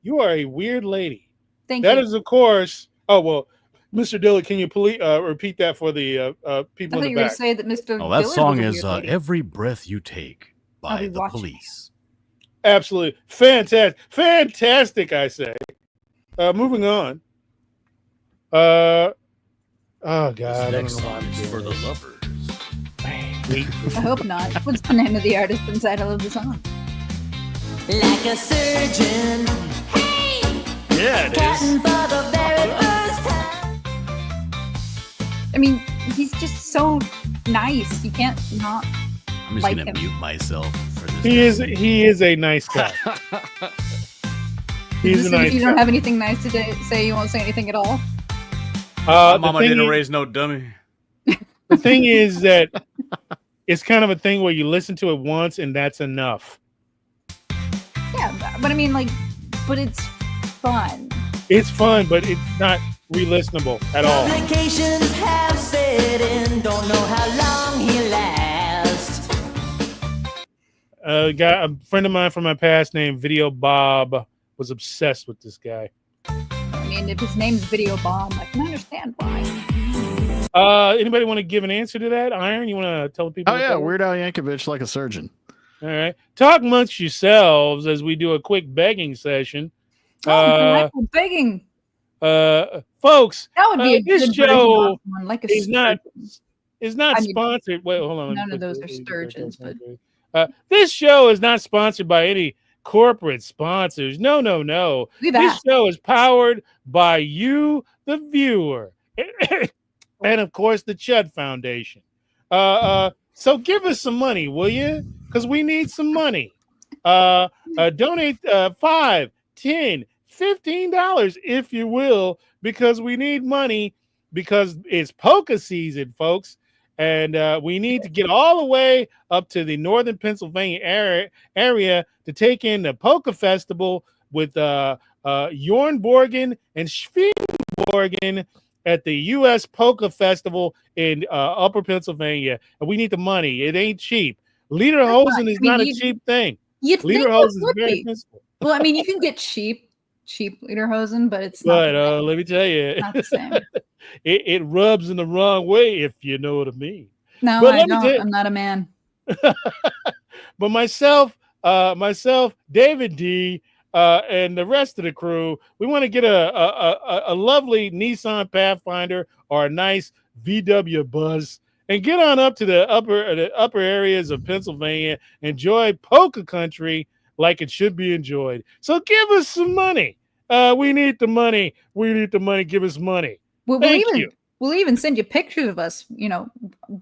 You are a weird lady. Thank That you. is, of course. Oh well, Mr. Dillard, can you please repeat that for the I people thought in you the were going back? to say that Mr. Oh, that Dillard song was a is weird lady. "Every Breath You Take" I'll by be the watching. Police. Absolutely fantastic. I say. Moving on. Oh God, This I don't next know why song I'm is doing for the this. lovers. I hope not. What's the name of the artist and title of the song? Like a surgeon, hey, Yeah, it is. cutting for the very first time. I mean, he's just so nice. You can't not. I'm just Like gonna him. mute myself for this. He is a nice guy. He's a Listen, nice if you don't guy. have anything nice to say, you won't say anything at all. My The mama thing didn't is- raise no dummy. The thing is that it's kind of a thing where you listen to it once and that's enough. Yeah, but I mean, like, but it's fun. It's fun, but it's not re-listenable at all. Complications have set in, don't know how long he'll last. A friend of mine from my past named Video Bob was obsessed with this guy. I mean, if his name's Video Bomb, I can understand why. Anybody want to give an answer to that? Iron, you want to tell people? Oh yeah, Weird Al Yankovic like a surgeon. All right. Talk amongst yourselves as we do a quick begging session. Delightful begging. Folks, That would be a this good show one, like a is not I mean, sponsored. Wait, hold on. none of those are sturgeons, but this show is not sponsored by any corporate sponsors. No. we've This asked. show is powered by you, the viewer, and of course the Chud Foundation. So give us some money, will you? Because we need some money. Donate $5, $10, $15 if you will, because we need money because it's polka season, folks. And we need to get all the way up to the northern Pennsylvania area to take in the polka festival with Jornborgen and Schwingborgen at the U.S. Polka Festival in Upper Pennsylvania. And we need the money. It ain't cheap. Lederhosen is not a cheap thing. You'd think it Lederhosen is would very be. expensive. Well, I mean, you can get cheap Lederhosen, but it's But not, let me tell you, not the same. it rubs in the wrong way, if you know what I mean. No, But I let me tell don't. you- I'm not a man. But myself, David D, and the rest of the crew, we want to get a lovely Nissan Pathfinder or a nice VW Buzz and get on up to the upper areas of Pennsylvania, enjoy polka country like it should be enjoyed. So give us some money. We need the money. We need the money. Give us money. Thank you. We'll even send you pictures of us,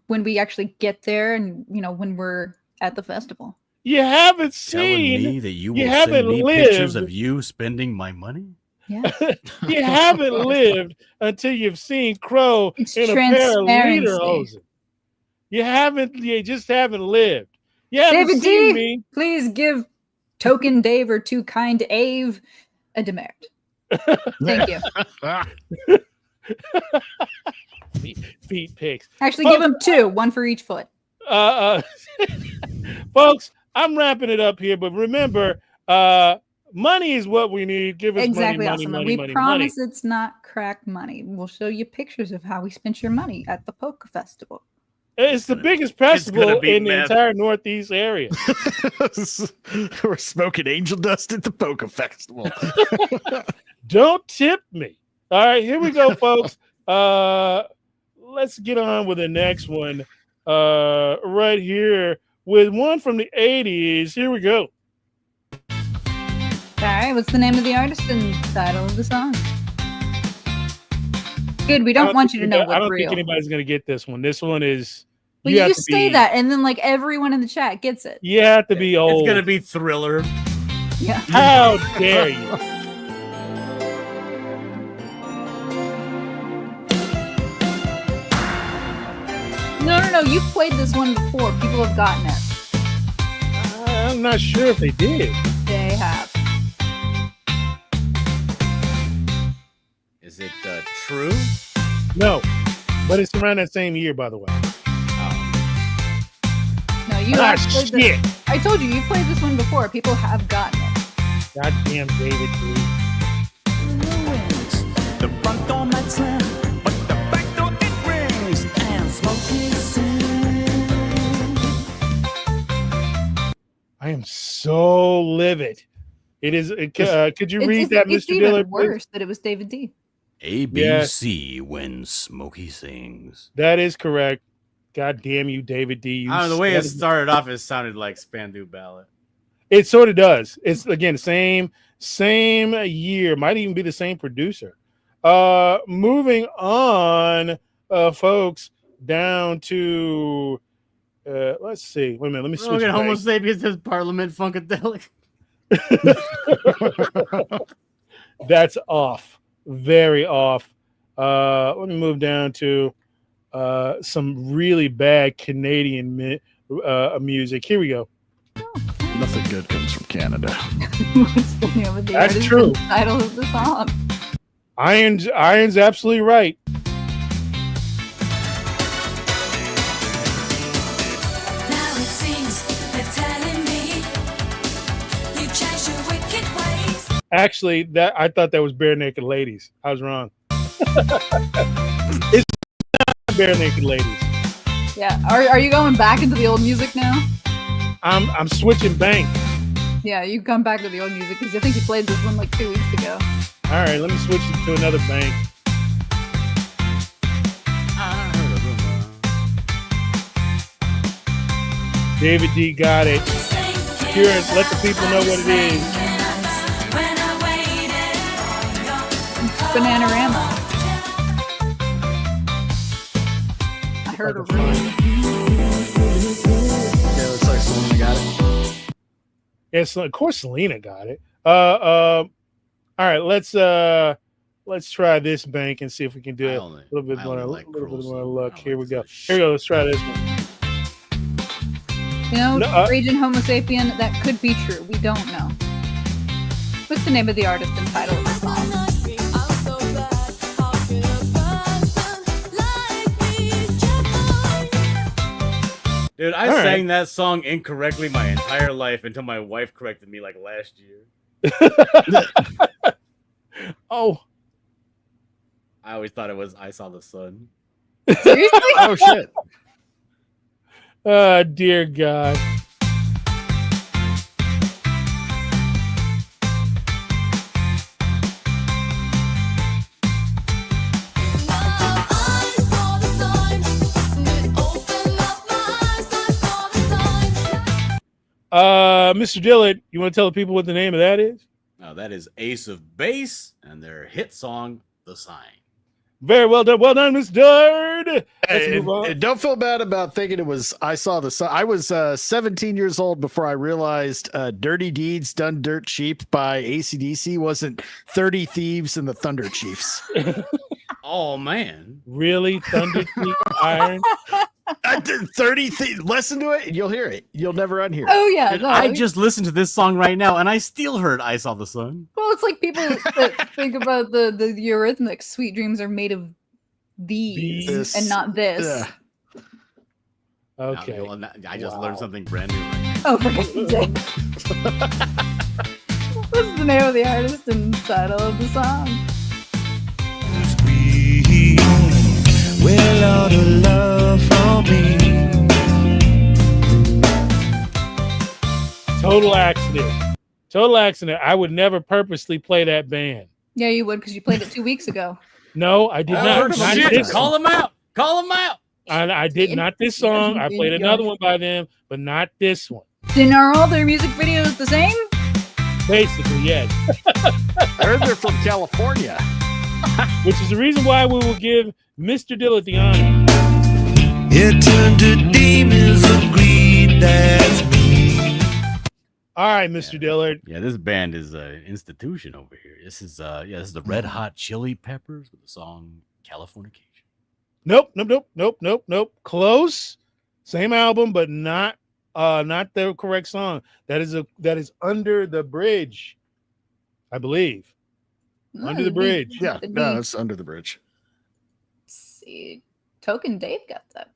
when we actually get there and, when we're at the festival. You haven't Telling seen. me that you you will haven't send me pictures lived. of you spending my money? Yeah. You haven't lived until you've seen Crow It's in a pair of transparency. lederhosen. You just haven't lived. You haven't David seen D, me. please give Token Dave or Too Kind Ave a demerit. Thank you. Feet pics. Actually, give him 2, 1 for each foot. Folks, I'm wrapping it up here, but remember, money is what we need. Give us Exactly, money, awesome. money, And we money, promise money. it's not crack money. We'll show you pictures of how we spent your money at the Polka Festival. It's the biggest gonna festival be in the meth. entire Northeast area. We're smoking angel dust at the Polka Festival. Don't tip me. All right, here we go, folks. Let's get on with the next one. Right here with one from the 80s. Here we go. All right, what's the name of the artist and title of the song? Good, we don't want you to know I what's don't real. think anybody's going to get this one. This one is. Well, you have just to say be- that, and then everyone in the chat gets it. You have to be old. It's gonna be Thriller. Yeah. How dare you? No. You've played this one before. People have gotten it. I'm not sure if they did. They have. Is it True? No, but it's around that same year, by the way. No, you Ah, have played shit. this. I told you, you've played this one before. People have gotten it. Goddamn David, dude. The front door might slam, but the back door it rings, and Smokey sings. I am so livid. It is. Could you read that, It's Mr. even Dillard? please? worse that it was David D. ABC when Smokey sings. That is correct. God damn you, David D. You I don't know, the way it son of- started off, it sounded like Spandau Ballet. It sort of does. It's again same year. Might even be the same producer. Moving on, folks, down to let's see. Wait a minute. Let me switch. Look at back. Homo sapiens says Parliament Funkadelic. That's off. Very off. Let me move down to some really bad Canadian music. Here we go. Nothing good comes from Canada. What's the name of the That's artist true. and title of the song? Iron's absolutely right. Now it seems they're telling me you changed your wicked ways. Actually, that I thought that was Bare Naked Ladies. I was wrong. It's not Bare Naked Ladies. Yeah. Are you going back into the old music now? I'm switching bank. Yeah, you come back to the old music because I think you played this one like 2 weeks ago. All right, let me switch it to another bank. David D got it. Here, let the people know what it is. Bananarama. I heard a rumor. Yeah, looks like Selena got it. Yes, of course Selena got it. All right, let's try this bank and see if we can do it. A little bit more luck. Here we go. Here we go. Let's try this one. You know, No, Raging Homo Sapien, that could be true. We don't know. What's the name of the artist and title of the song? Dude, I All right. sang that song incorrectly my entire life until my wife corrected me like last year. Oh, I always thought it was I Saw the Sun. Seriously? Oh shit! dear God. Mr. Dillard, you want to tell the people what the name of that is? Now that is Ace of Base and their hit song, The Sign. Very well done. Well done, Mr. Dillard. Let's move on. And don't feel bad about thinking it was I Saw the Sun. I was 17 years old before I realized Dirty Deeds Done Dirt Cheap by AC/DC wasn't 30 Thieves and the Thunder Chiefs. Oh man. Really? Thunder Chief Iron? 30 Thieves. Listen to it and you'll hear it. You'll never unhear it. Oh, yeah. Dude, No, I just listened to this song right now and I still heard I Saw the Sun. Well, it's like people that think about the Eurythmics. Sweet dreams are made of these This. and not this. Yeah. Okay. I just learned something brand new. Right Oh, for goodness sake. What's the name of the artist and title of the song? Well, all the love from me. Total accident. Total accident. I would never purposely play that band. Yeah, you would because you played it 2 weeks ago. No, I did not. Oh, Not shit. this Call him out. Call him out. I did not this song. I played another one by them, but not this one. Then are all their music videos the same? Basically, yes. I heard they're from California. Which is the reason why we will give Mr. Dillard the honor. It turned to demons of greed, that's me. All right, Mr. Dillard. Yeah, this band is an institution over here. This is this is the Red Hot Chili Peppers with the song Californication. Nope. Close. Same album, but not the correct song. That is Under the Bridge, I believe. Under the Bridge. Yeah, It'd no, be- it's Under the Bridge. Let's see. Token Dave got that.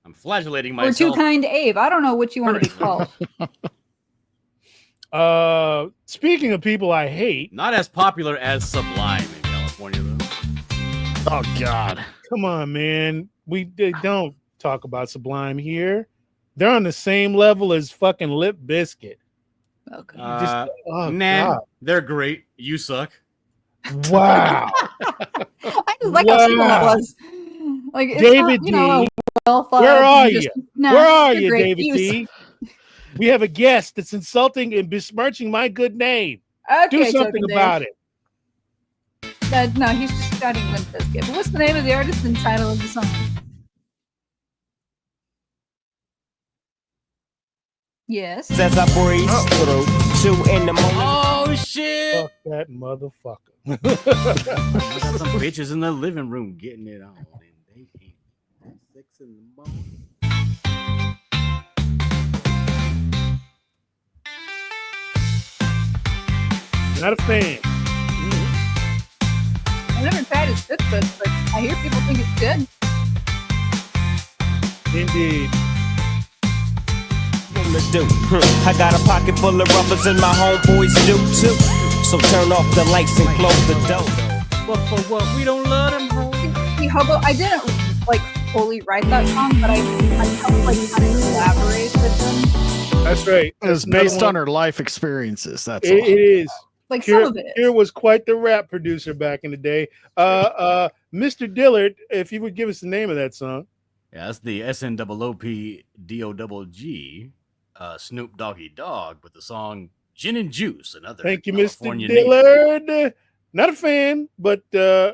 I'm flagellating Or myself. Too Kind Abe. I don't know what you want to be called. Speaking of people I hate, Not as popular as Sublime in California, though. Oh God. come on, man. They don't talk about Sublime here. They're on the same level as fucking Lip Biscuit. Okay. Nah, God. they're great. You suck. Wow. I just like how simple that Wow. was. Like it's David not, you know, D. well thought Where out, are just, you? nah, Where are you're you, great. David You D? We have a guest that's insulting and besmirching my good name. Okay, Do something Token Dave. about it. No, he's just starting Limp Bizkit. But what's the name of the artist and title of the song? Yes. As I breeze through 2 in the morning. Oh shit! Fuck that motherfucker. I got some bitches in the living room getting it on, and they ain't 6 in the morning. Not a fan. I never tried his cookbooks, but I hear people think it's good. Indeed. Do. I got a pocket full of rubbers and my homeboys do too. So turn off the lights and close the door. But for what we don't love them. See, Hobo, I didn't like fully write that song, but I helped like kind of collaborate with them. That's right. It was Another based one. on her life experiences. That's It all. is. Like some of it. Here was quite the rap producer back in the day. Mr. Dillard, if you would give us the name of that song. Yeah, that's the SNOOPDOGG, Snoop Doggy Dogg with the song Gin and Juice, another Thank you, California Mr. native. Dillard. Not a fan, but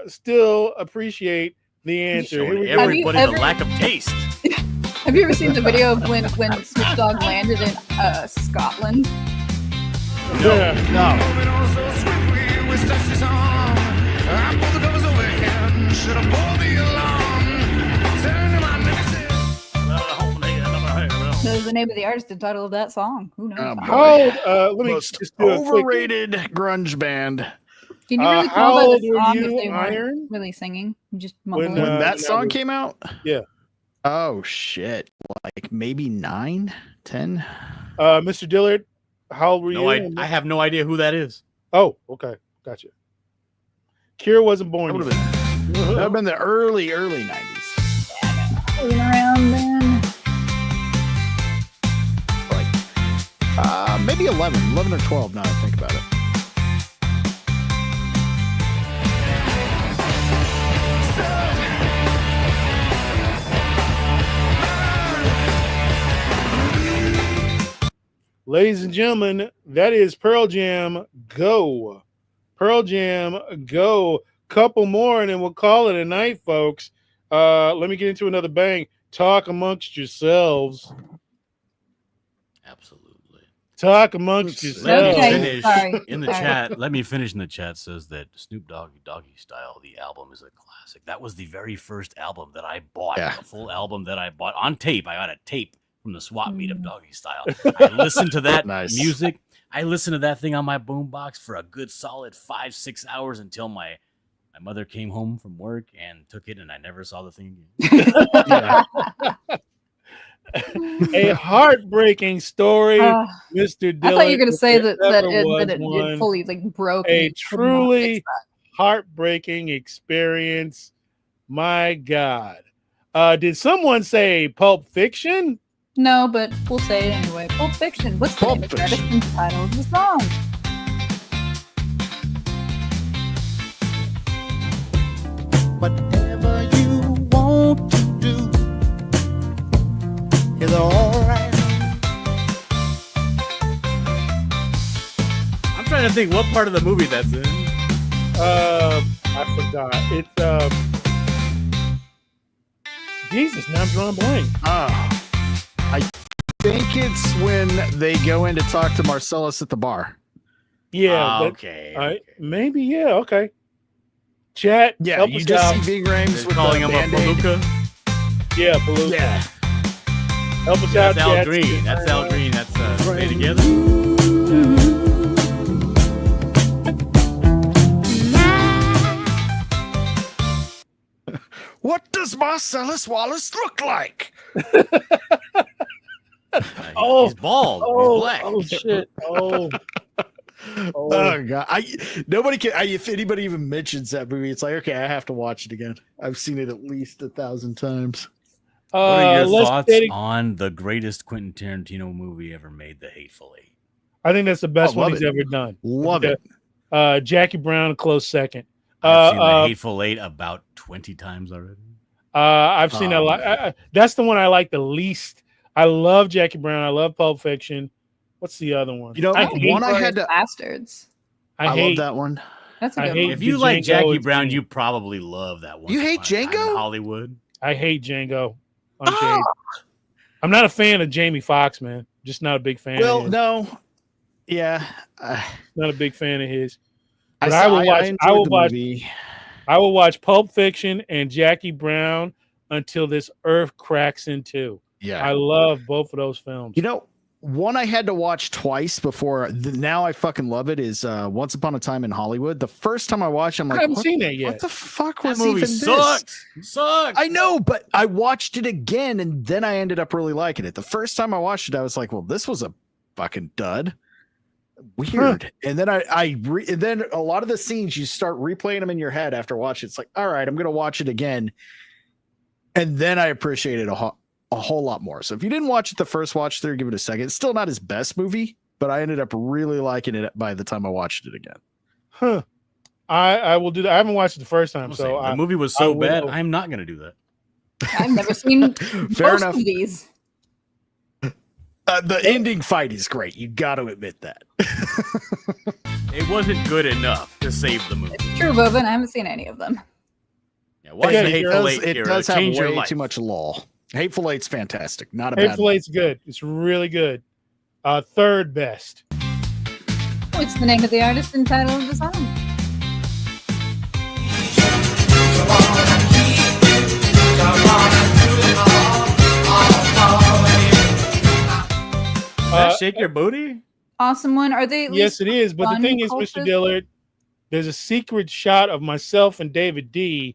still appreciate the answer. Here Showing we go. everybody Have you the lack of taste. Have you ever seen the video of when Snoop Dogg landed in Scotland? Yeah. No. Moving on so swiftly, we touched his arm. I pulled the covers over him. Should have pulled me along. Turn to my nemesis. Knows the name of the artist and title of that song. Who knows? Oh, boy. Let me Most just do a quick. overrated grunge band. Can you really how tell by old the were song you, if they weren't Iron? really singing? Just When, mumbling. When that that song was- came out? Yeah. Oh shit. Like maybe 9, 10? Mr. Dillard, how old were No, you? I have no idea who that is. Oh, okay. Gotcha. Kira wasn't That born would yet. have been the early 90s. Moving around then. Like maybe 11 or 12 now I think about it. Ladies and gentlemen, that is Pearl Jam Go. Pearl Jam Go. Couple more and then we'll call it a night, folks. Let me get into another bang. Talk amongst yourselves. Absolutely. Talk amongst Let's see. Let me yourselves. Okay, finish sorry. in the Sorry. chat. Let me finish in the chat. Says that Snoop Doggy Style, the album, is a classic. That was the very first album that I bought. Yeah. A full album that I bought on tape. I got a tape from the swap meet of Doggy Style. I listened to that Nice. music. I listened to that thing on my boombox for a good solid 5-6 hours until my mother came home from work and took it, and I never saw the thing again. Yeah. A heartbreaking story, Uh, Mr. I Dillard. thought you were going to if say there that ever was it one. fully like broke. A and you couldn't truly fix that. heartbreaking experience. My God. Did someone say Pulp Fiction? No, but we'll say it anyway. Pulp Fiction. What's the Pulp name of the Fiction. artist and title of the song? Whatever you want to do is alright. I'm trying to think what part of the movie that's in. I forgot. It's Jesus, now I'm drawing blank. I think it's when they go in to talk to Marcellus at the bar. Yeah. Ah, that- okay. maybe, yeah, okay. Chat. Yeah, help you us just out. see Ving Rhames They're with calling the him a Band-Aid. palooka. Yeah, Palooka. Yeah. Help us Yeah, out, that's Al chat. Green. That's Al Green. That's Stay Together. What does Marcellus Wallace look like? Oh. He's bald. Oh, He's black. oh shit. Oh. Oh god! Nobody can. If anybody even mentions that movie, it's like okay, I have to watch it again. I've seen it at least 1,000 times. What are your let's thoughts take- on the greatest Quentin Tarantino movie ever made, The Hateful Eight? I think that's the best Oh, one love he's it. ever done. Love it. Jackie Brown, a close second. I've seen The uh, Hateful Eight about 20 times already. I've seen a Oh, lot. That's the one I like the least. I love Jackie Brown. I love Pulp Fiction. What's the other one? You know, I Oh, hate, one I had Inglourious to. Bastards. I I hate love that one. That's a I good hate- one. If you Django like Jackie is Brown, Django. you probably love that one. You hate Django? Hollywood. I hate Django. Ah! Unchained. I'm not a fan of Jamie Foxx, man. Just not a big fan. of Well, his. no. Yeah. Not a big fan of his. I, But I will watch- enjoyed I will the watch- movie. I will watch Pulp Fiction and Jackie Brown until this earth cracks in two. Yeah. I love both of those films. You know, one I had to watch twice before. Now I fucking love it. Is Once Upon a Time in Hollywood. The first time I watched, I'm I like, haven't what, seen that what yet. the fuck That was movie even sucks. this? Sucks. I know, but I watched it again, and then I ended up really liking it. The first time I watched it, I was like, well, this was a fucking dud. Weird. And then and then a lot of the scenes you start replaying them in your head after watching. It's like, all right, I'm gonna watch it again, and then I appreciate it a whole lot more. So if you didn't watch it the first watch through, give it a second. It's still not his best movie, but I ended up really liking it by the time I watched it again. Huh. I will do that. I haven't watched it the first time, so the movie was I so will- bad. I'm not gonna do that. I've never seen Fair most enough. of these. The ending fight is great. You got to admit that. It wasn't good enough to save the movie. It's true, Bovin. I haven't seen any of them. Yeah, watch Again, the it Hateful Eight. It Kira. does have Change your way life. too much lol. Hateful Eight's fantastic. Not a bad Hateful one. Eight's good. It's really good. Third best. What's the name of the artist and title of the song? Shake your booty. Awesome one. Are they at Yes, least it is. But the fun thing is, Mr. cultures? Dillard, there's a secret shot of myself and David D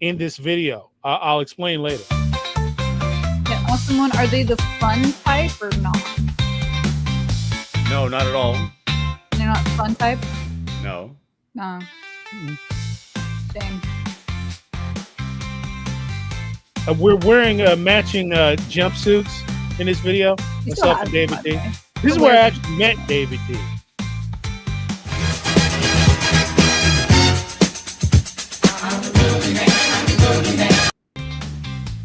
in this video. I'll explain later. Yeah, awesome one. Are they the fun type or not? No, not at all. They're not fun type? No. No. Shame. We're wearing matching jumpsuits in this video. You still Myself have and David fun, D. right? This is where I actually met David D.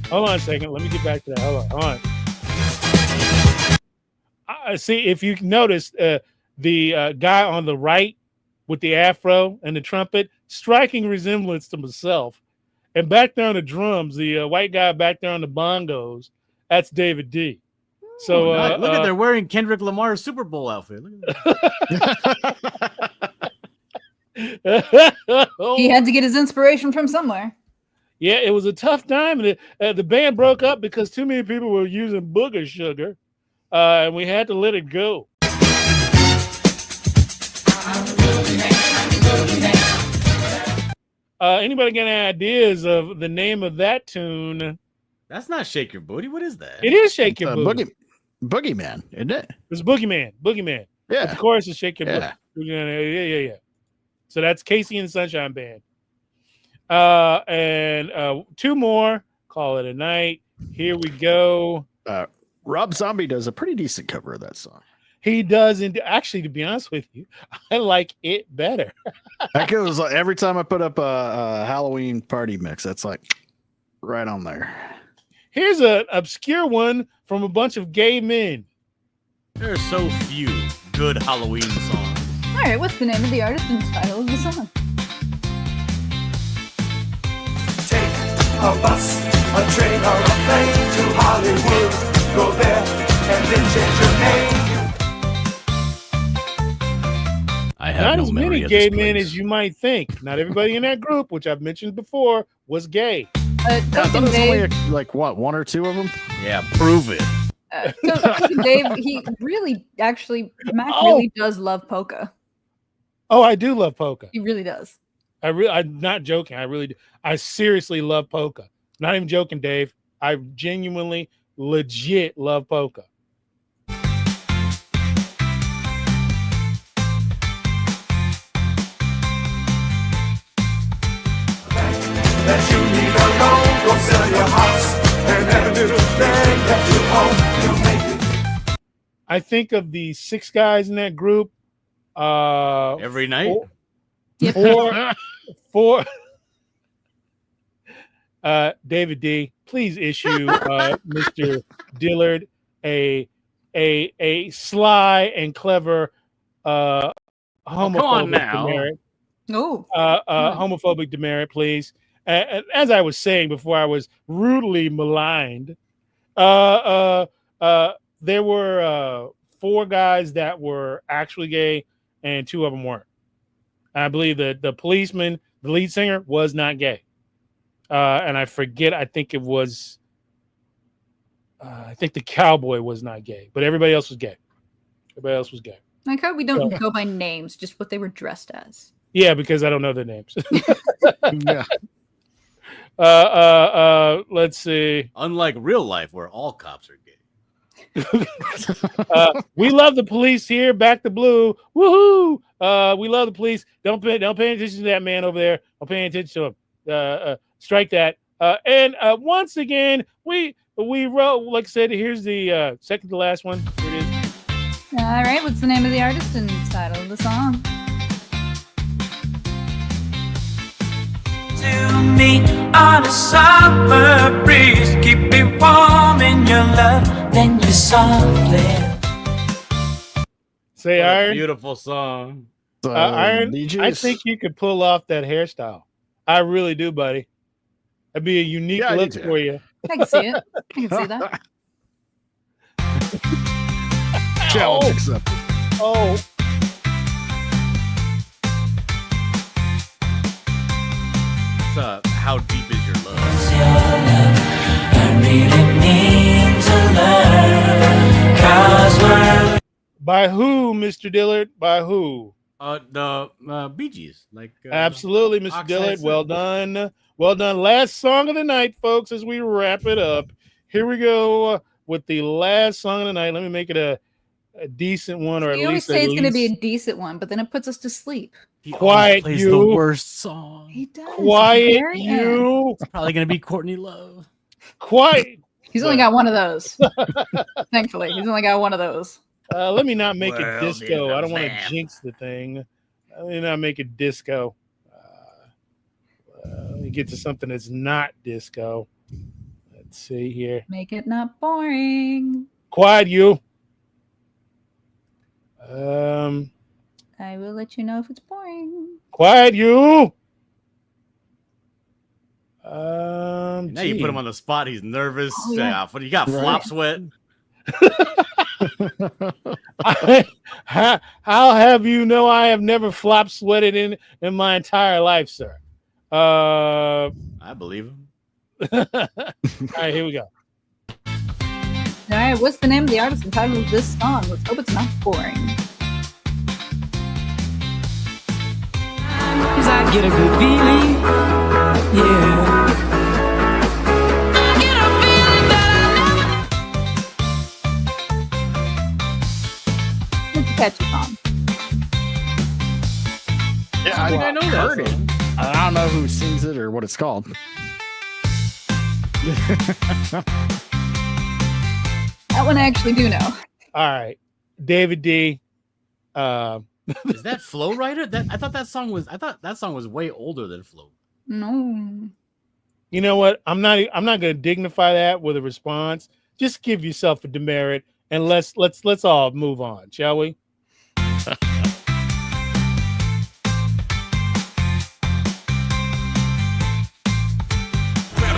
Hold on a second. Let me get back to that. Hold on. I see. If you notice, the guy on the right with the afro and the trumpet, striking resemblance to myself. And back there on the drums, the white guy back there on the bongos, that's David D. So Nice. Look at they're wearing Kendrick Lamar's Super Bowl outfit. Look at that. He had to get his inspiration from somewhere. Yeah, it was a tough time. And the band broke up because too many people were using booger sugar, and we had to let it go. Anybody got any ideas of the name of that tune? That's not Shake Your Booty. What is that? It is Shake Your Booty. Boogeyman, isn't it? It's Boogeyman. Boogeyman. But Yeah. the chorus is Shake Your Yeah. Booty. Yeah. So that's Casey and Sunshine Band. And two more. Call it a night. Here we go. Rob Zombie does a pretty decent cover of that song. He does. Actually, to be honest with you, I like it better. That goes every time I put up a Halloween party mix. That's like right on there. Here's an obscure one from a bunch of gay men. There are so few good Halloween songs. All right, what's the name of the artist and title of the song? Take a bus, a train, or a plane to Hollywood. Go there and then change your name. I have Not no as memory many of gay this men place. as you might think. Not everybody in that group, which I've mentioned before, was gay. I thought Token it was only Dave, like what, one or two of them? Yeah, prove it. Token Dave, he really, actually, Mac Oh. really does love polka. Oh, I do love polka. He really does. I'm not joking. I really do. I seriously love polka. Not even joking, Dave. I genuinely, legit love polka. That you need a loan, go sell your house and every little thing that you own. You make it. I think of the six guys in that group. Every night. Four. David D, please issue Mr. Dillard a sly and clever homophobic now. demerit. Oh, Homophobic demerit, please. As I was saying before, I was rudely maligned. There were 4 guys that were actually gay, and 2 of them weren't. I believe that the policeman, the lead singer, was not gay. And I forget. I think it was. I think the cowboy was not gay, but everybody else was gay. Everybody else was gay. Like how we don't go by names, just what they were dressed as. Yeah, because I don't know their names. Yeah. Let's see. Unlike real life, where all cops are gay. We love the police here. Back to blue. Woohoo! We love the police. Don't pay attention to that man over there. I'm paying attention to him. Strike that. And once again, we wrote. Like I said, here's the second to last one. Here it is. All right, what's the name of the artist and title of the song? To me on a summer breeze, keep me warm in your love, then you softly. Say What a Iron. beautiful song. So, Iron. Bee I Gees. think you could pull off that hairstyle. I really do, buddy. That'd be a unique Yeah, I do look too. for you. I can see it. I can see that. Challenge accepted. Oh, It's, how deep is your love? Your love, I really need to learn. 'Cause we're by who, Mr. Dillard? By who? The Bee Gees, like Absolutely, Mr. Oxide Dillard. City. Well done. Well done. Last song of the night, folks, as we wrap it up. Here we go with the last song of the night. Let me make it a decent one, or at We always least say at it's going to be a least decent one, but then it puts us to sleep. He always Quiet plays you. the worst song. He does. quiet Very you. It's probably gonna be Courtney Love. Quiet. He's only got one of those. Thankfully, he's only got one of those. Let me not make it World disco. is I a don't want to vamp. jinx the thing. Let me not make it disco. Let me get to something that's not disco. Let's see here. Make it not boring. Quiet you. I will let you know if it's boring. Quiet you. Now you put him on the spot. He's nervous. Oh, yeah. You got Right. flop sweat. How have you know I have never flop sweated in my entire life, sir? All I believe him. right, here we go. All right, what's the name of the artist and title of this song? Let's hope it's not boring. 'cause I get a good feeling. Yeah. It's a catchy song. Yeah, I think I know that heard it. song. I don't know who sings it or what it's called. That one I actually do know. All right, David D. Is that Flow Rider? I thought that song was way older than Flow. No. You know what? I'm not going to dignify that with a response. Just give yourself a demerit and let's all move on, shall we?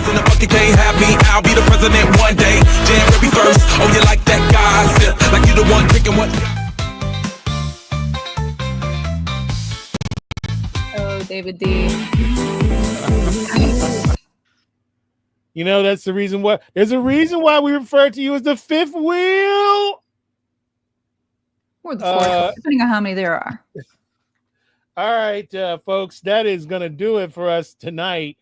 In the bucket can't have me. I'll be the president one day. January 1st. Oh, you like that gossip? Like you the one drinking what? Oh, David D. You know, that's the reason why. There's a reason why we refer to you as the fifth wheel. Or the fourth, depending on how many there are. All right, folks, that is going to do it for us tonight.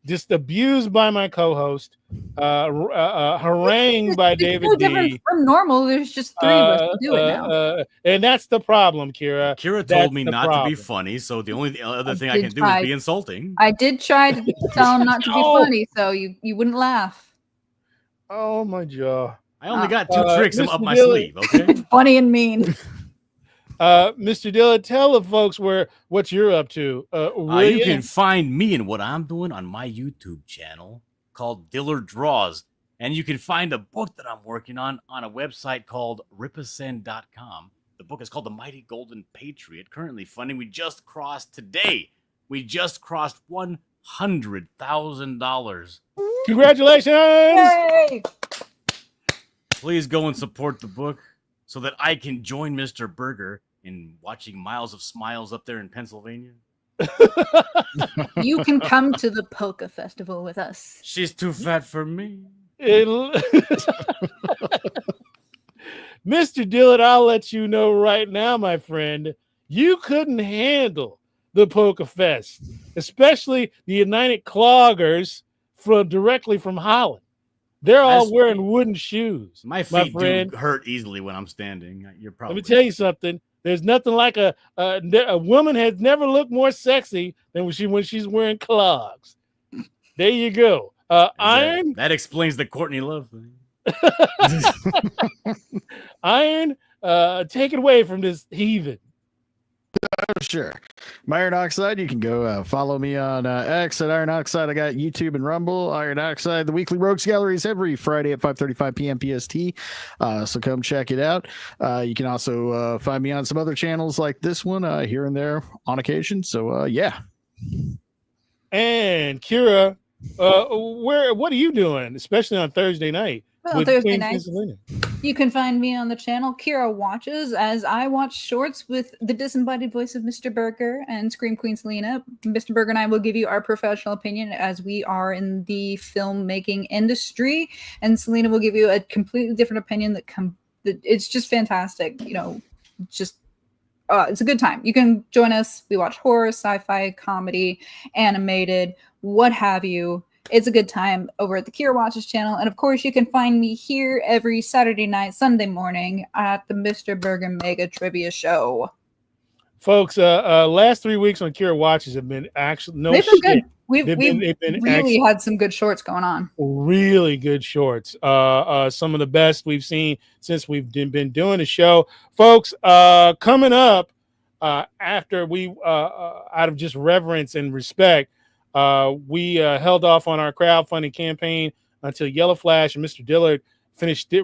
Just abused by my co-host, harangued by It's David no D. different from normal. There's just three of us to do it now. And that's the problem, Kira. Kira That's told me the not problem. to be funny, so the only other I thing I did can do try. is be insulting. I did try to tell him not to be Oh. funny, so you wouldn't laugh. Oh my jaw. I only got two tricks Mr. up my Dillon. sleeve. Okay. Funny and mean. Mr. Dillon, tell the folks what you're up to. You can find me and what I'm doing on my YouTube channel called Dillard Draws. And you can find a book that I'm working on a website called ripascend.com. The book is called The Mighty Golden Patriot, currently funding. We just crossed $100,000. Congratulations. Yay! Please go and support the book so that I can join Mr. Berger in watching Miles of Smiles up there in Pennsylvania. You can come to the polka festival with us. She's too fat for me. Mr. Dillard, I'll let you know right now, my friend, you couldn't handle the Polka Fest, especially the United Cloggers directly from Holland. They're all wearing wooden shoes. My feet friend. do hurt easily when I'm standing. You're probably. Let me tell you something. There's nothing like a woman has never looked more sexy than when she's wearing clogs. There you go. Iron. That explains the Courtney Love thing. Iron, take it away from this heathen. Oh, sure. My Iron Oxide, you can go follow me on X at Iron Oxide. I got YouTube and Rumble. Iron Oxide, the weekly Rogues Galleries every Friday at 5:35 p.m. PST. So come check it out. You can also find me on some other channels like this one here and there on occasion. So, yeah. And Kira, what are you doing, especially on Thursday night? Well, Thursday night, you can find me on the channel Kira Watches, as I watch shorts with the disembodied voice of Mr. Burger and Scream Queen Selena. Mr. Burger and I will give you our professional opinion, as we are in the filmmaking industry, and Selena will give you a completely different opinion it's just fantastic. You know, just it's a good time. You can join us. We watch horror, sci-fi, comedy, animated, what have you. It's a good time over at the Kira Watches channel. And of course, you can find me here every Saturday night, Sunday morning at the Mr. Burger Mega Trivia Show. Folks, last 3 weeks on Kira Watches have been actually They've been good. We've really had some good shorts going on. Really good shorts. Some of the best we've seen since we've been doing the show. Folks, coming up after we, out of just reverence and respect, we held off on our crowdfunding campaign until Yellow Flash and Mr. Dillard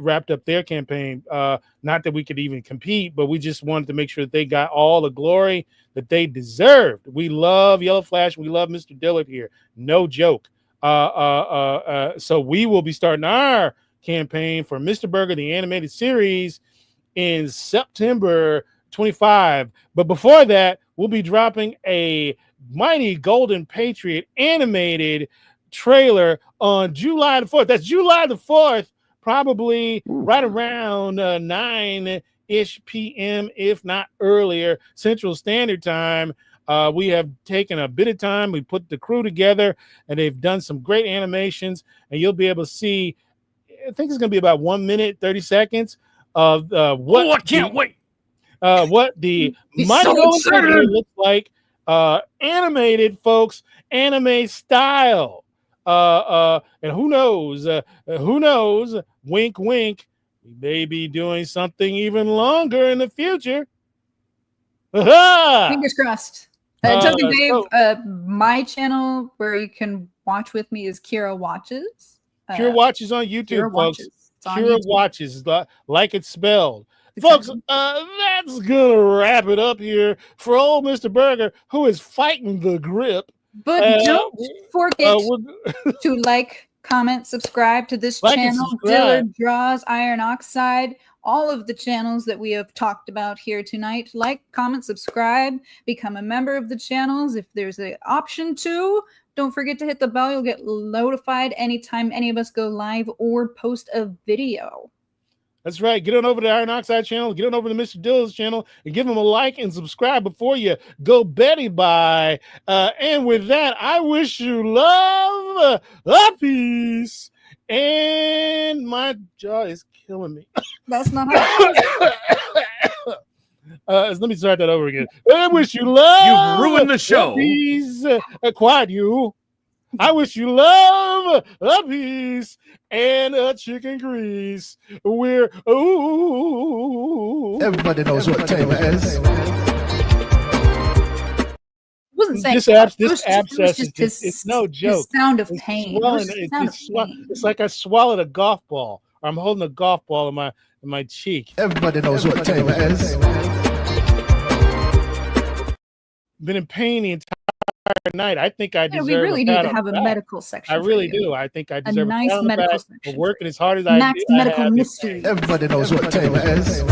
wrapped up their campaign. Not that we could even compete, but we just wanted to make sure that they got all the glory that they deserved. We love Yellow Flash. We love Mr. Dillard here. No joke. So we will be starting our campaign for Mr. Burger, the animated series, in September 25. But before that, we'll be dropping a Mighty Golden Patriot animated trailer on July the 4th. That's July the 4th, probably right around 9-ish p.m., if not earlier, Central Standard Time. We have taken a bit of time. We put the crew together, and they've done some great animations, and you'll be able to see, I think it's going to be about 1 minute, 30 seconds of what. Oh, I can't wait. What the Mighty Golden Patriot looks like. Animated, folks, anime style. And who knows, wink, wink, we may be doing something even longer in the future. Fingers crossed. Dave, my channel where you can watch with me is Kira Watches. Kira Watches on YouTube, Kira folks. Kira YouTube. Watches, like it's spelled. Folks, that's gonna wrap it up here for old Mr. Burger, who is fighting the grip. But don't forget to like, comment, subscribe to this channel. Dillard Draws, Iron Oxide, all of the channels that we have talked about here tonight. Like, comment, subscribe, become a member of the channels if there's an option to. Don't forget to hit the bell. You'll get notified anytime any of us go live or post a video. That's right. Get on over to the Iron Oxide channel. Get on over to Mr. Dillard's channel and give him a like and subscribe before you go Betty bye. And with that, I wish you love, peace, and my jaw is killing me. That's not how. Let me start that over again. I wish you love. You ruined the show. Peace, quiet you. I wish you love, peace, and chicken grease. We're Everybody knows what time it is. Wasn't saying this abscess is just, it's no joke. Sound of pain. It's like I swallowed a golf ball. Or I'm holding a golf ball in my cheek. Everybody knows what time it is. Been in pain the entire night. I think I deserve. We really need to have a medical section. I really do. I think I deserve a nice medical section for working as hard as I Max Medical Mystery. Everybody knows what time it is.